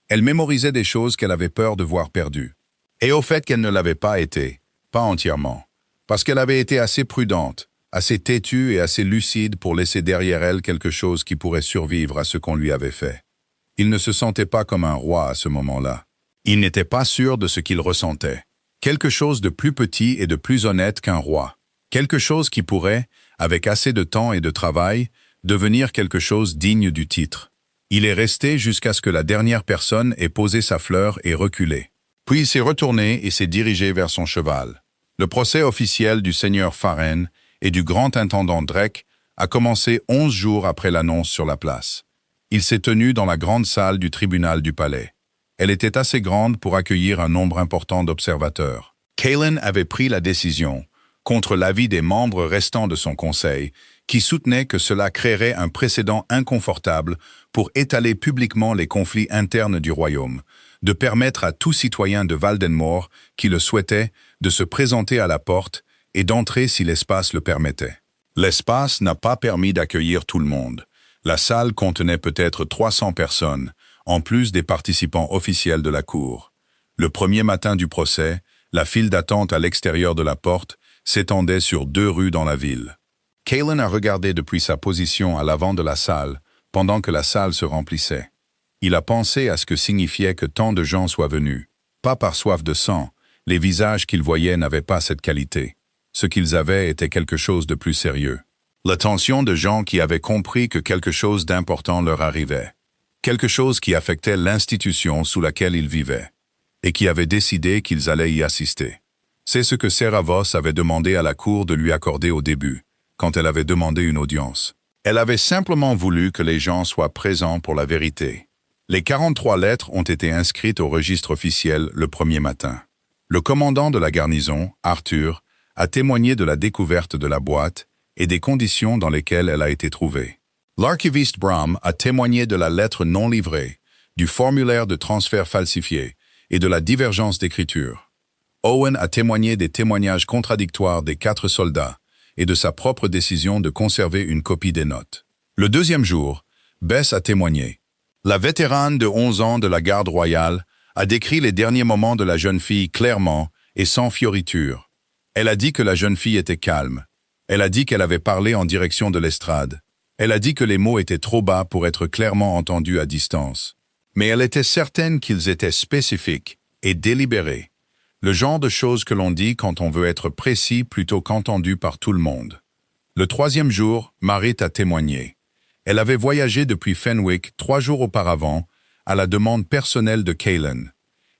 Elle mémorisait des choses qu'elle avait peur de voir perdues. Et au fait qu'elle ne l'avait pas été, pas entièrement, parce qu'elle avait été assez prudente, assez têtue et assez lucide pour laisser derrière elle quelque chose qui pourrait survivre à ce qu'on lui avait fait. Il ne se sentait pas comme un roi à ce moment-là. Il n'était pas sûr de ce qu'il ressentait. Quelque chose de plus petit et de plus honnête qu'un roi. Quelque chose qui pourrait, avec assez de temps et de travail, devenir quelque chose digne du titre. Il est resté jusqu'à ce que la dernière personne ait posé sa fleur et reculé. Puis il s'est retourné et s'est dirigé vers son cheval. Le procès officiel du seigneur Faren et du grand intendant Drake a commencé 11 jours après l'annonce sur la place. Il s'est tenu dans la grande salle du tribunal du palais. Elle était assez grande pour accueillir un nombre important d'observateurs. Cailen avait pris la décision, contre l'avis des membres restants de son conseil, qui soutenaient que cela créerait un précédent inconfortable pour étaler publiquement les conflits internes du royaume, de permettre à tout citoyen de Valdenmoor qui le souhaitait de se présenter à la porte et d'entrer si l'espace le permettait. L'espace n'a pas permis d'accueillir tout le monde. La salle contenait peut-être 300 personnes, en plus des participants officiels de la cour. Le premier matin du procès, la file d'attente à l'extérieur de la porte s'étendait sur 2 rues dans la ville. Cailen a regardé depuis sa position à l'avant de la salle, pendant que la salle se remplissait. Il a pensé à ce que signifiait que tant de gens soient venus. Pas par soif de sang, les visages qu'il voyait n'avaient pas cette qualité. Ce qu'ils avaient était quelque chose de plus sérieux. L'attention de gens qui avaient compris que quelque chose d'important leur arrivait. Quelque chose qui affectait l'institution sous laquelle ils vivaient, et qui avaient décidé qu'ils allaient y assister. C'est ce que Serra Voss avait demandé à la cour de lui accorder au début, quand elle avait demandé une audience. Elle avait simplement voulu que les gens soient présents pour la vérité. Les 43 lettres ont été inscrites au registre officiel le premier matin. Le commandant de la garnison, Arthur, a témoigné de la découverte de la boîte et des conditions dans lesquelles elle a été trouvée. L'archiviste Bram a témoigné de la lettre non livrée, du formulaire de transfert falsifié et de la divergence d'écriture. Owen a témoigné des témoignages contradictoires des 4 soldats et de sa propre décision de conserver une copie des notes. Le deuxième jour, Bess a témoigné. La vétérane de 11 ans de la garde royale a décrit les derniers moments de la jeune fille clairement et sans fioriture. Elle a dit que la jeune fille était calme. Elle a dit qu'elle avait parlé en direction de l'estrade. Elle a dit que les mots étaient trop bas pour être clairement entendus à distance. Mais elle était certaine qu'ils étaient spécifiques et délibérés. Le genre de choses que l'on dit quand on veut être précis plutôt qu'entendu par tout le monde. Le troisième jour, Marit a témoigné. Elle avait voyagé depuis Fenwick 3 jours auparavant, à la demande personnelle de Cailen.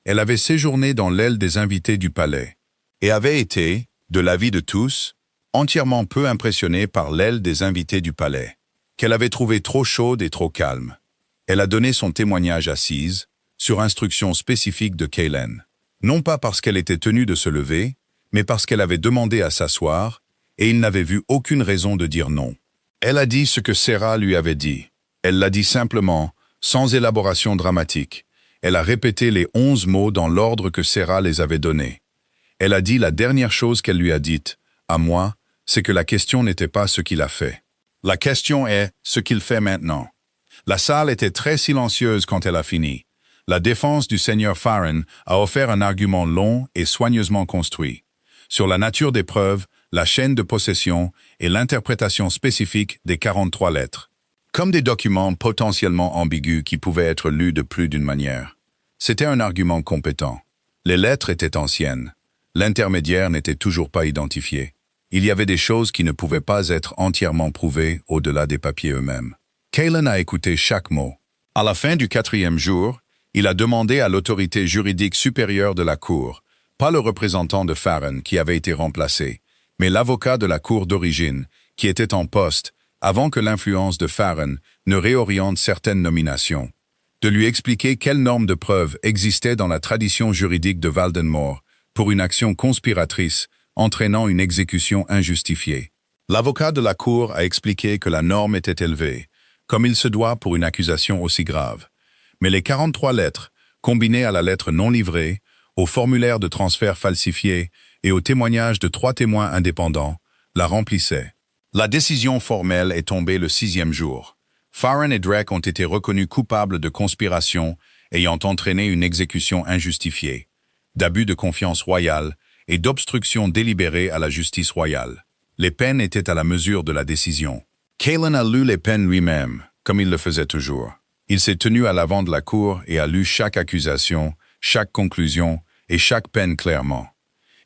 Elle avait séjourné dans l'aile des invités du palais, et avait été, de l'avis de tous, entièrement peu impressionnée par l'aile des invités du palais, qu'elle avait trouvée trop chaude et trop calme. Elle a donné son témoignage assise, sur instruction spécifique de Cailen. Non pas parce qu'elle était tenue de se lever, mais parce qu'elle avait demandé à s'asseoir, et il n'avait vu aucune raison de dire non. Elle a dit ce que Serra lui avait dit. Elle l'a dit simplement, sans élaboration dramatique. Elle a répété les 11 mots dans l'ordre que Serra les avait donnés. Elle a dit la dernière chose qu'elle lui a dite, à moi, c'est que la question n'était pas ce qu'il a fait. La question est ce qu'il fait maintenant. La salle était très silencieuse quand elle a fini. La défense du seigneur Farren a offert un argument long et soigneusement construit, sur la nature des preuves, la chaîne de possession et l'interprétation spécifique des 43 lettres, comme des documents potentiellement ambigus qui pouvaient être lus de plus d'une manière. C'était un argument compétent. Les lettres étaient anciennes. L'intermédiaire n'était toujours pas identifié. Il y avait des choses qui ne pouvaient pas être entièrement prouvées au-delà des papiers eux-mêmes. Cailen a écouté chaque mot. À la fin du 4e jour, il a demandé à l'autorité juridique supérieure de la Cour, pas le représentant de Farren qui avait été remplacé, mais l'avocat de la Cour d'origine, qui était en poste, avant que l'influence de Farren ne réoriente certaines nominations, de lui expliquer quelles normes de preuve existaient dans la tradition juridique de Valdenmoor pour une action conspiratrice entraînant une exécution injustifiée. L'avocat de la Cour a expliqué que la norme était élevée, comme il se doit pour une accusation aussi grave. Mais les 43 lettres, combinées à la lettre non livrée, au formulaire de transfert falsifié et au témoignage de 3 témoins indépendants, la remplissaient. La décision formelle est tombée le 6e jour. Farren et Drake ont été reconnus coupables de conspiration ayant entraîné une exécution injustifiée, d'abus de confiance royale et d'obstruction délibérée à la justice royale. Les peines étaient à la mesure de la décision. Cailen a lu les peines lui-même, comme il le faisait toujours. Il s'est tenu à l'avant de la cour et a lu chaque accusation, chaque conclusion et chaque peine clairement.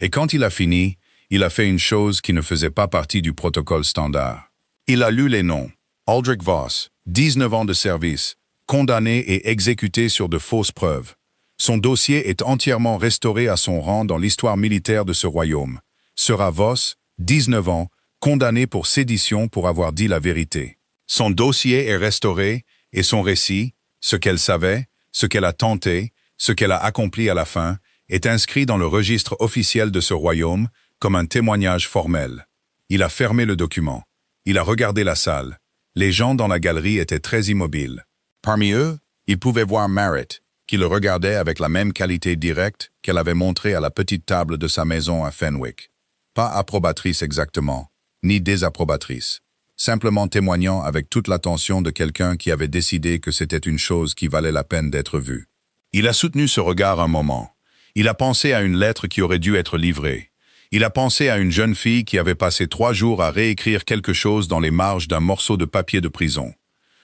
Et quand il a fini, il a fait une chose qui ne faisait pas partie du protocole standard. Il a lu les noms. Aldrich Voss, 19 ans de service, condamné et exécuté sur de fausses preuves. Son dossier est entièrement restauré à son rang dans l'histoire militaire de ce royaume. Serra Voss, 19 ans, condamné pour sédition pour avoir dit la vérité. Son dossier est restauré et son récit, ce qu'elle savait, ce qu'elle a tenté, ce qu'elle a accompli à la fin, est inscrit dans le registre officiel de ce royaume comme un témoignage formel. Il a fermé le document. Il a regardé la salle. Les gens dans la galerie étaient très immobiles. Parmi eux, il pouvait voir Merritt, qui le regardait avec la même qualité directe qu'elle avait montrée à la petite table de sa maison à Fenwick. Pas approbatrice exactement, ni désapprobatrice, simplement témoignant avec toute l'attention de quelqu'un qui avait décidé que c'était une chose qui valait la peine d'être vue. Il a soutenu ce regard un moment. Il a pensé à une lettre qui aurait dû être livrée. Il a pensé à une jeune fille qui avait passé 3 jours à réécrire quelque chose dans les marges d'un morceau de papier de prison,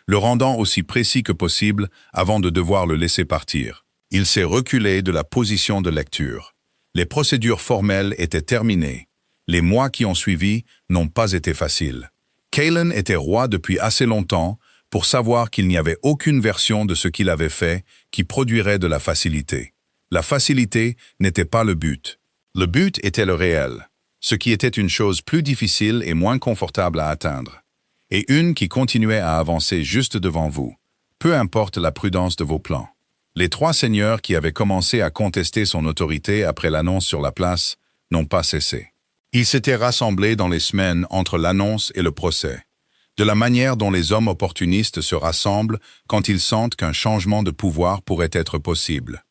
le rendant aussi précis que possible avant de devoir le laisser partir. Il s'est reculé de la position de lecture. Les procédures formelles étaient terminées. Les mois qui ont suivi n'ont pas été faciles. Cailen était roi depuis assez longtemps pour savoir qu'il n'y avait aucune version de ce qu'il avait fait qui produirait de la facilité. La facilité n'était pas le but. Le but était le réel, ce qui était une chose plus difficile et moins confortable à atteindre, et une qui continuait à avancer juste devant vous, peu importe la prudence de vos plans. Les 3 seigneurs qui avaient commencé à contester son autorité après l'annonce sur la place n'ont pas cessé. Ils s'étaient rassemblés dans les semaines entre l'annonce et le procès, de la manière dont les hommes opportunistes se rassemblent quand ils sentent qu'un changement de pouvoir pourrait être possible.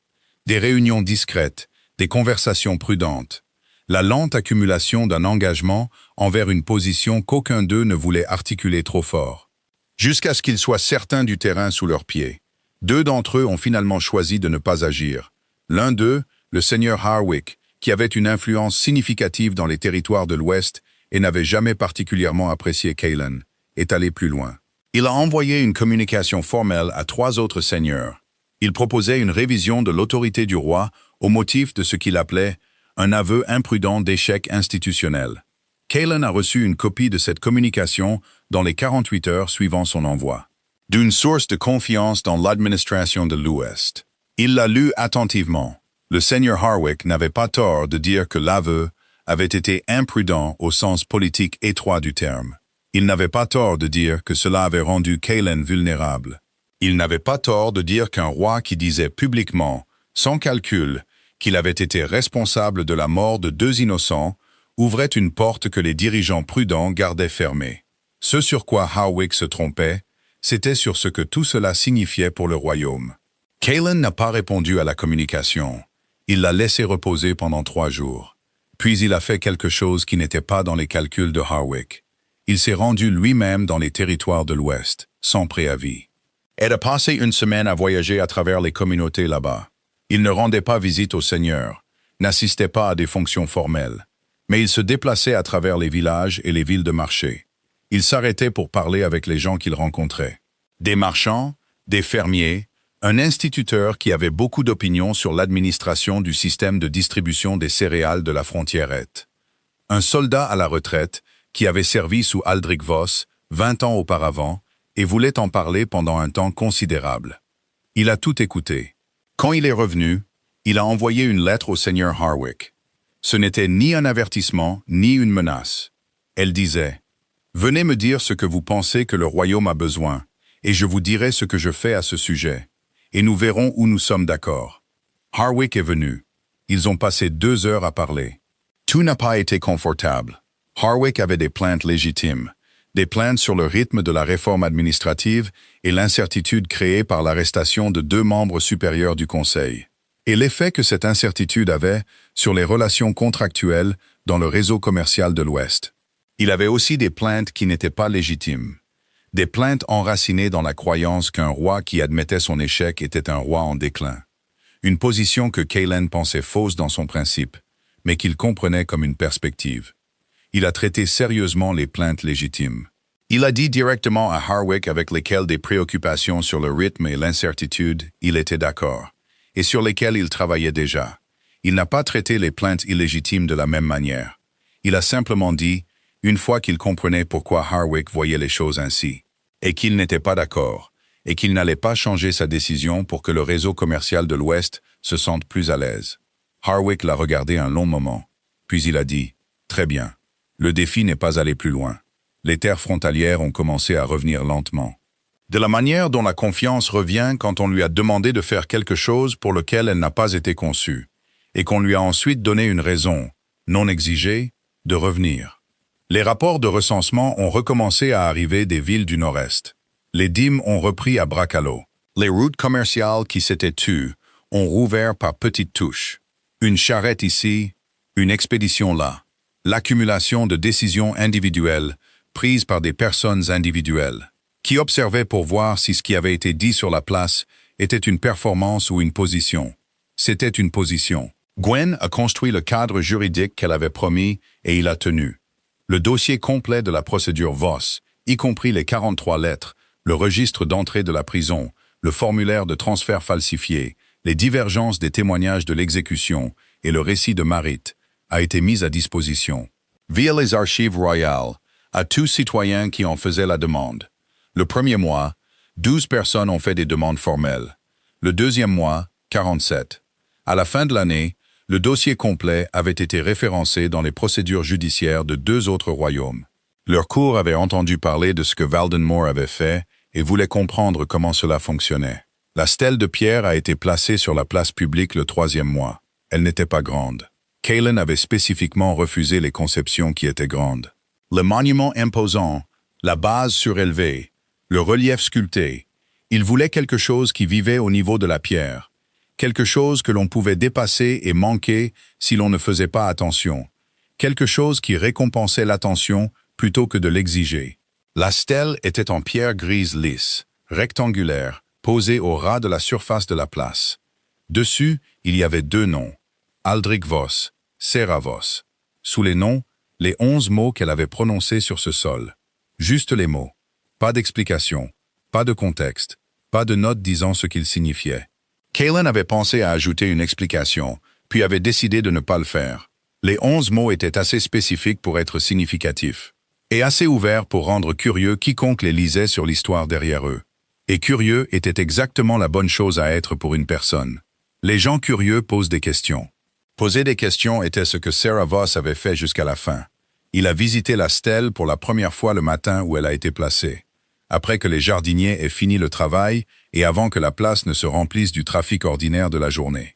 Des réunions discrètes, des conversations prudentes, la lente accumulation d'un engagement envers une position qu'aucun d'eux ne voulait articuler trop fort. Jusqu'à ce qu'ils soient certains du terrain sous leurs pieds. 2 d'entre eux ont finalement choisi de ne pas agir. L'un d'eux, le seigneur Harwick, qui avait une influence significative dans les territoires de l'Ouest et n'avait jamais particulièrement apprécié Cailen, est allé plus loin. Il a envoyé une communication formelle à 3 autres seigneurs. Il proposait une révision de l'autorité du roi au motif de ce qu'il appelait un aveu imprudent d'échec institutionnel. Cailen a reçu une copie de cette communication dans les 48 heures suivant son envoi, d'une source de confiance dans l'administration de l'Ouest. Il l'a lu attentivement. Le seigneur Harwick n'avait pas tort de dire que l'aveu avait été imprudent au sens politique étroit du terme. Il n'avait pas tort de dire que cela avait rendu Cailen vulnérable. Il n'avait pas tort de dire qu'un roi qui disait publiquement, sans calcul, qu'il avait été responsable de la mort de 2 innocents, ouvrait une porte que les dirigeants prudents gardaient fermée. Ce sur quoi Harwick se trompait, c'était sur ce que tout cela signifiait pour le royaume. Cailen n'a pas répondu à la communication. Il l'a laissé reposer pendant 3 jours. Puis il a fait quelque chose qui n'était pas dans les calculs de Harwick. Il s'est rendu lui-même dans les territoires de l'Ouest, sans préavis. Il a passé une semaine à voyager à travers les communautés là-bas. Il ne rendait pas visite aux seigneurs, n'assistait pas à des fonctions formelles, mais il se déplaçait à travers les villages et les villes de marché. Il s'arrêtait pour parler avec les gens qu'il rencontrait. Des marchands, des fermiers, un instituteur qui avait beaucoup d'opinions sur l'administration du système de distribution des céréales de la frontierette. Un soldat à la retraite qui avait servi sous Aldrich Voss 20 ans auparavant et voulait en parler pendant un temps considérable. Il a tout écouté. Quand il est revenu, il a envoyé une lettre au seigneur Harwick. Ce n'était ni un avertissement, ni une menace. Elle disait « Venez me dire ce que vous pensez que le royaume a besoin, et je vous dirai ce que je fais à ce sujet, et nous verrons où nous sommes d'accord. » Harwick est venu. Ils ont passé 2 heures à parler. Tout n'a pas été confortable. Harwick avait des plaintes légitimes, des plaintes sur le rythme de la réforme administrative et l'incertitude créée par l'arrestation de 2 membres supérieurs du Conseil, et l'effet que cette incertitude avait sur les relations contractuelles dans le réseau commercial de l'Ouest. Il avait aussi des plaintes qui n'étaient pas légitimes, des plaintes enracinées dans la croyance qu'un roi qui admettait son échec était un roi en déclin, une position que Cailen pensait fausse dans son principe, mais qu'il comprenait comme une perspective. Il a traité sérieusement les plaintes légitimes. Il a dit directement à Harwick avec lesquelles des préoccupations sur le rythme et l'incertitude, il était d'accord, et sur lesquelles il travaillait déjà. Il n'a pas traité les plaintes illégitimes de la même manière. Il a simplement dit, une fois qu'il comprenait pourquoi Harwick voyait les choses ainsi, et qu'il n'était pas d'accord, et qu'il n'allait pas changer sa décision pour que le réseau commercial de l'Ouest se sente plus à l'aise. Harwick l'a regardé un long moment, puis il a dit, « Très bien. Le défi n'est pas allé plus loin. Les terres frontalières ont commencé à revenir lentement. De la manière dont la confiance revient quand on lui a demandé de faire quelque chose pour lequel elle n'a pas été conçue, et qu'on lui a ensuite donné une raison, non exigée, de revenir. Les rapports de recensement ont recommencé à arriver des villes du Nord-Est. Les dîmes ont repris à bras-calots. Les routes commerciales qui s'étaient tues ont rouvert par petites touches. Une charrette ici, une expédition là. L'accumulation de décisions individuelles prises par des personnes individuelles, qui observaient pour voir si ce qui avait été dit sur la place était une performance ou une position. C'était une position. Gwen a construit le cadre juridique qu'elle avait promis et il a tenu. Le dossier complet de la procédure Voss, y compris les 43 lettres, le registre d'entrée de la prison, le formulaire de transfert falsifié, les divergences des témoignages de l'exécution et le récit de Marit, a été mis à disposition, via les archives royales, à tous citoyens qui en faisaient la demande. Le premier mois, 12 personnes ont fait des demandes formelles. Le deuxième mois, 47. À la fin de l'année, le dossier complet avait été référencé dans les procédures judiciaires de 2 autres royaumes. Leur cour avait entendu parler de ce que Valdenmoor avait fait et voulait comprendre comment cela fonctionnait. La stèle de pierre a été placée sur la place publique le 3e mois. Elle n'était pas grande. Cailean avait spécifiquement refusé les conceptions qui étaient grandes. Le monument imposant, la base surélevée, le relief sculpté, il voulait quelque chose qui vivait au niveau de la pierre, quelque chose que l'on pouvait dépasser et manquer si l'on ne faisait pas attention, quelque chose qui récompensait l'attention plutôt que de l'exiger. La stèle était en pierre grise lisse, rectangulaire, posée au ras de la surface de la place. Dessus, il y avait 2 noms, Aldrich Voss, Sarah Voss. Sous les noms, les 11 mots qu'elle avait prononcés sur ce sol. Juste les mots. Pas d'explication, pas de contexte, pas de note disant ce qu'ils signifiaient. Cailean avait pensé à ajouter une explication, puis avait décidé de ne pas le faire. Les 11 mots étaient assez spécifiques pour être significatifs, et assez ouverts pour rendre curieux quiconque les lisait sur l'histoire derrière eux. Et curieux était exactement la bonne chose à être pour une personne. Les gens curieux posent des questions. Poser des questions était ce que Sarah Voss avait fait jusqu'à la fin. Il a visité la stèle pour la première fois le matin où elle a été placée, après que les jardiniers aient fini le travail et avant que la place ne se remplisse du trafic ordinaire de la journée.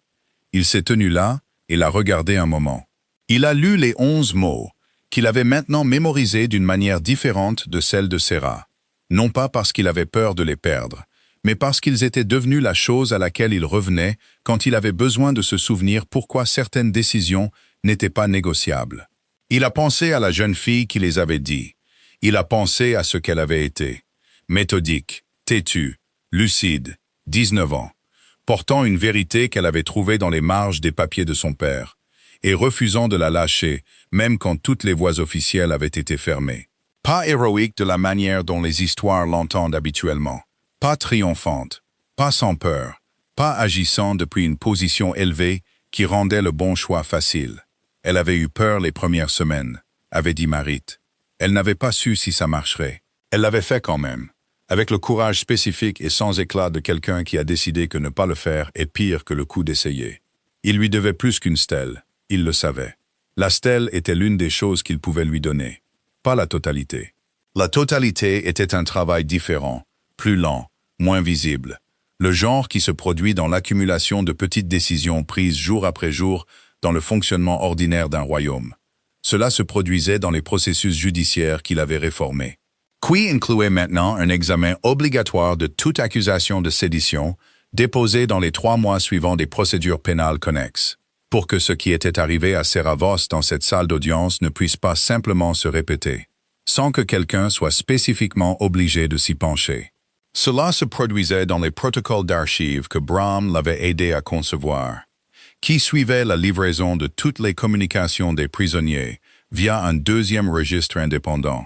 Il s'est tenu là et l'a regardé un moment. Il a lu les 11 mots, qu'il avait maintenant mémorisés d'une manière différente de celle de Sarah. Non pas parce qu'il avait peur de les perdre, mais parce qu'ils étaient devenus la chose à laquelle il revenait quand il avait besoin de se souvenir pourquoi certaines décisions n'étaient pas négociables. Il a pensé à la jeune fille qui les avait dit. Il a pensé à ce qu'elle avait été. Méthodique, têtue, lucide, 19 ans, portant une vérité qu'elle avait trouvée dans les marges des papiers de son père, et refusant de la lâcher, même quand toutes les voies officielles avaient été fermées. Pas héroïque de la manière dont les histoires l'entendent habituellement. Pas triomphante, pas sans peur, pas agissant depuis une position élevée qui rendait le bon choix facile. Elle avait eu peur les premières semaines, avait dit Marit. Elle n'avait pas su si ça marcherait. Elle l'avait fait quand même, avec le courage spécifique et sans éclat de quelqu'un qui a décidé que ne pas le faire est pire que le coup d'essayer. Il lui devait plus qu'une stèle, il le savait. La stèle était l'une des choses qu'il pouvait lui donner, pas la totalité. La totalité était un travail différent, plus lent, moins visible. Le genre qui se produit dans l'accumulation de petites décisions prises jour après jour dans le fonctionnement ordinaire d'un royaume. Cela se produisait dans les processus judiciaires qu'il avait réformés. Qui incluait maintenant un examen obligatoire de toute accusation de sédition déposée dans les 3 mois suivant des procédures pénales connexes, pour que ce qui était arrivé à Sarah Voss dans cette salle d'audience ne puisse pas simplement se répéter, sans que quelqu'un soit spécifiquement obligé de s'y pencher. Cela se produisait dans les protocoles d'archives que Bram l'avait aidé à concevoir, qui suivaient la livraison de toutes les communications des prisonniers via un 2e registre indépendant.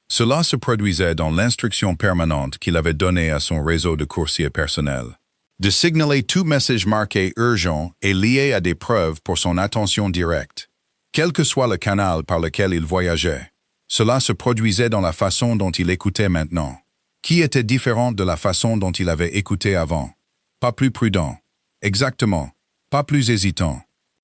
Cela se produisait dans l'instruction permanente qu'il avait donnée à son réseau de coursiers personnels, de signaler tout message marqué urgent et lié à des preuves pour son attention directe, quel que soit le canal par lequel il voyageait. Cela se produisait dans la façon dont il écoutait maintenant, qui était différente de la façon dont il avait écouté avant. Pas plus prudent. Exactement. Pas plus hésitant.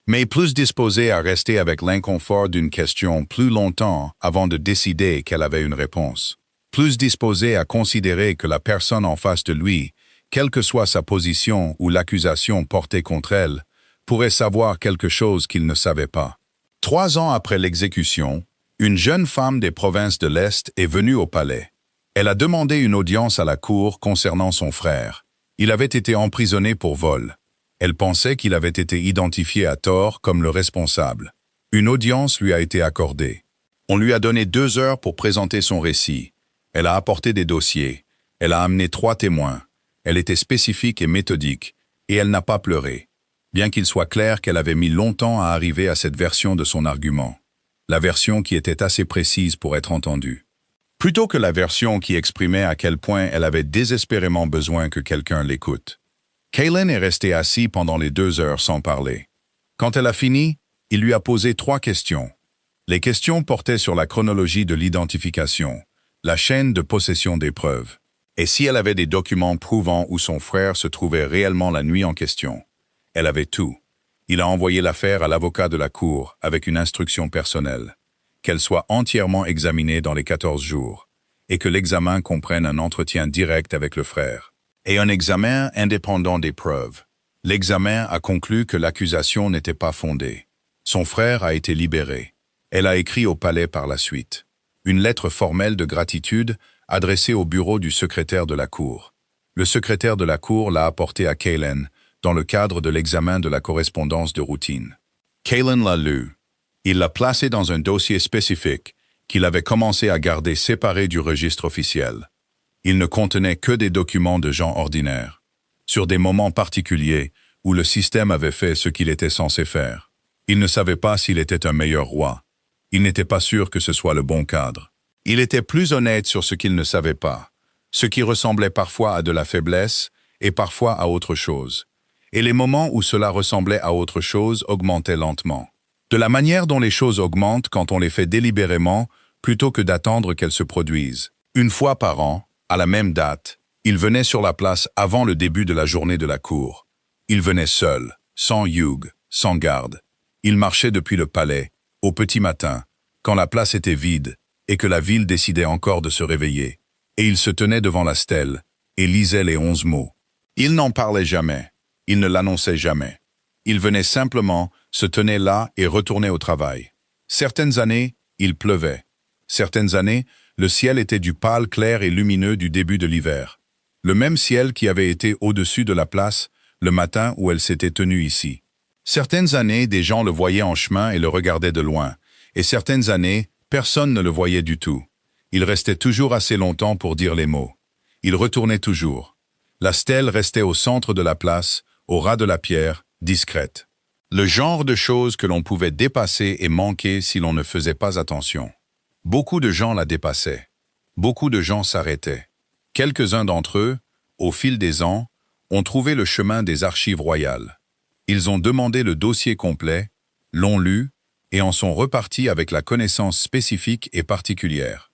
mais plus disposé à rester avec l'inconfort d'une question plus longtemps avant de décider qu'elle avait une réponse. Plus disposé à considérer que la personne en face de lui, quelle que soit sa position ou l'accusation portée contre elle, pourrait savoir quelque chose qu'il ne savait pas. 3 ans après l'exécution, une jeune femme des provinces de l'Est est venue au palais. Elle a demandé une audience à la cour concernant son frère. Il avait été emprisonné pour vol. Elle pensait qu'il avait été identifié à tort comme le responsable. Une audience lui a été accordée. On lui a donné 2 heures pour présenter son récit. Elle a apporté des dossiers. Elle a amené 3 témoins. Elle était spécifique et méthodique, et elle n'a pas pleuré, bien qu'il soit clair qu'elle avait mis longtemps à arriver à cette version de son argument, la version qui était assez précise pour être entendue, plutôt que la version qui exprimait à quel point elle avait désespérément besoin que quelqu'un l'écoute. Kaylin est resté assis pendant les 2 heures sans parler. Quand elle a fini, il lui a posé 3 questions. Les questions portaient sur la chronologie de l'identification, la chaîne de possession des preuves, et si elle avait des documents prouvant où son frère se trouvait réellement la nuit en question. Elle avait tout. Il a envoyé l'affaire à l'avocat de la cour avec une instruction personnelle, qu'elle soit entièrement examinée dans les 14 jours, et que l'examen comprenne un entretien direct avec le frère, et un examen indépendant des preuves. L'examen a conclu que l'accusation n'était pas fondée. Son frère a été libéré. Elle a écrit au palais par la suite. Une lettre formelle de gratitude adressée au bureau du secrétaire de la Cour. Le secrétaire de la Cour l'a apportée à Kaylin dans le cadre de l'examen de la correspondance de routine. Kaylin l'a lu. Il l'a placé dans un dossier spécifique qu'il avait commencé à garder séparé du registre officiel. Il ne contenait que des documents de gens ordinaires, sur des moments particuliers où le système avait fait ce qu'il était censé faire. Il ne savait pas s'il était un meilleur roi. Il n'était pas sûr que ce soit le bon cadre. Il était plus honnête sur ce qu'il ne savait pas, ce qui ressemblait parfois à de la faiblesse et parfois à autre chose. Et les moments où cela ressemblait à autre chose augmentaient lentement. De la manière dont les choses augmentent quand on les fait délibérément plutôt que d'attendre qu'elles se produisent. Une fois par an, à la même date, il venait sur la place avant le début de la journée de la cour. Il venait seul, sans yugue, sans garde. Il marchait depuis le palais, au petit matin, quand la place était vide, et que la ville décidait encore de se réveiller. Et il se tenait devant la stèle et lisait les 11 mots. Il n'en parlait jamais, il ne l'annonçait jamais. Il venait simplement, se tenait là et retournait au travail. Certaines années, il pleuvait. Certaines années, le ciel était du pâle clair et lumineux du début de l'hiver. Le même ciel qui avait été au-dessus de la place le matin où elle s'était tenue ici. Certaines années, des gens le voyaient en chemin et le regardaient de loin. Et certaines années, personne ne le voyait du tout. Il restait toujours assez longtemps pour dire les mots. Il retournait toujours. La stèle restait au centre de la place, au ras de la pierre, discrète. Le genre de choses que l'on pouvait dépasser et manquer si l'on ne faisait pas attention. Beaucoup de gens la dépassaient. Beaucoup de gens s'arrêtaient. Quelques-uns d'entre eux, au fil des ans, ont trouvé le chemin des archives royales. Ils ont demandé le dossier complet, l'ont lu, et en sont repartis avec la connaissance spécifique et particulière.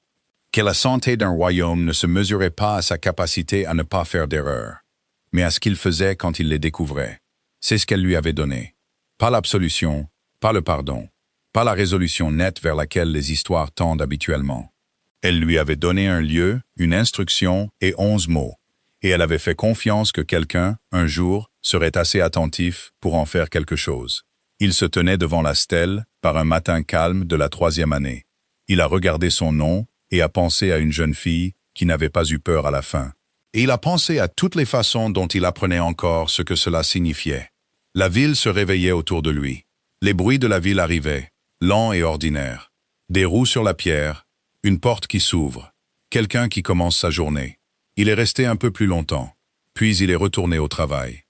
Que la santé d'un royaume ne se mesurait pas à sa capacité à ne pas faire d'erreur, mais à ce qu'il faisait quand il les découvrait. C'est ce qu'elle lui avait donné. Pas l'absolution, pas le pardon, pas la résolution nette vers laquelle les histoires tendent habituellement. Elle lui avait donné un lieu, une instruction et 11 mots, et elle avait fait confiance que quelqu'un, un jour, serait assez attentif pour en faire quelque chose. Il se tenait devant la stèle, par un matin calme de la 3e année. Il a regardé son nom et a pensé à une jeune fille qui n'avait pas eu peur à la fin. Et il a pensé à toutes les façons dont il apprenait encore ce que cela signifiait. La ville se réveillait autour de lui. Les bruits de la ville arrivaient, lents et ordinaires. Des roues sur la pierre, une porte qui s'ouvre, quelqu'un qui commence sa journée. Il est resté un peu plus longtemps, puis il est retourné au travail.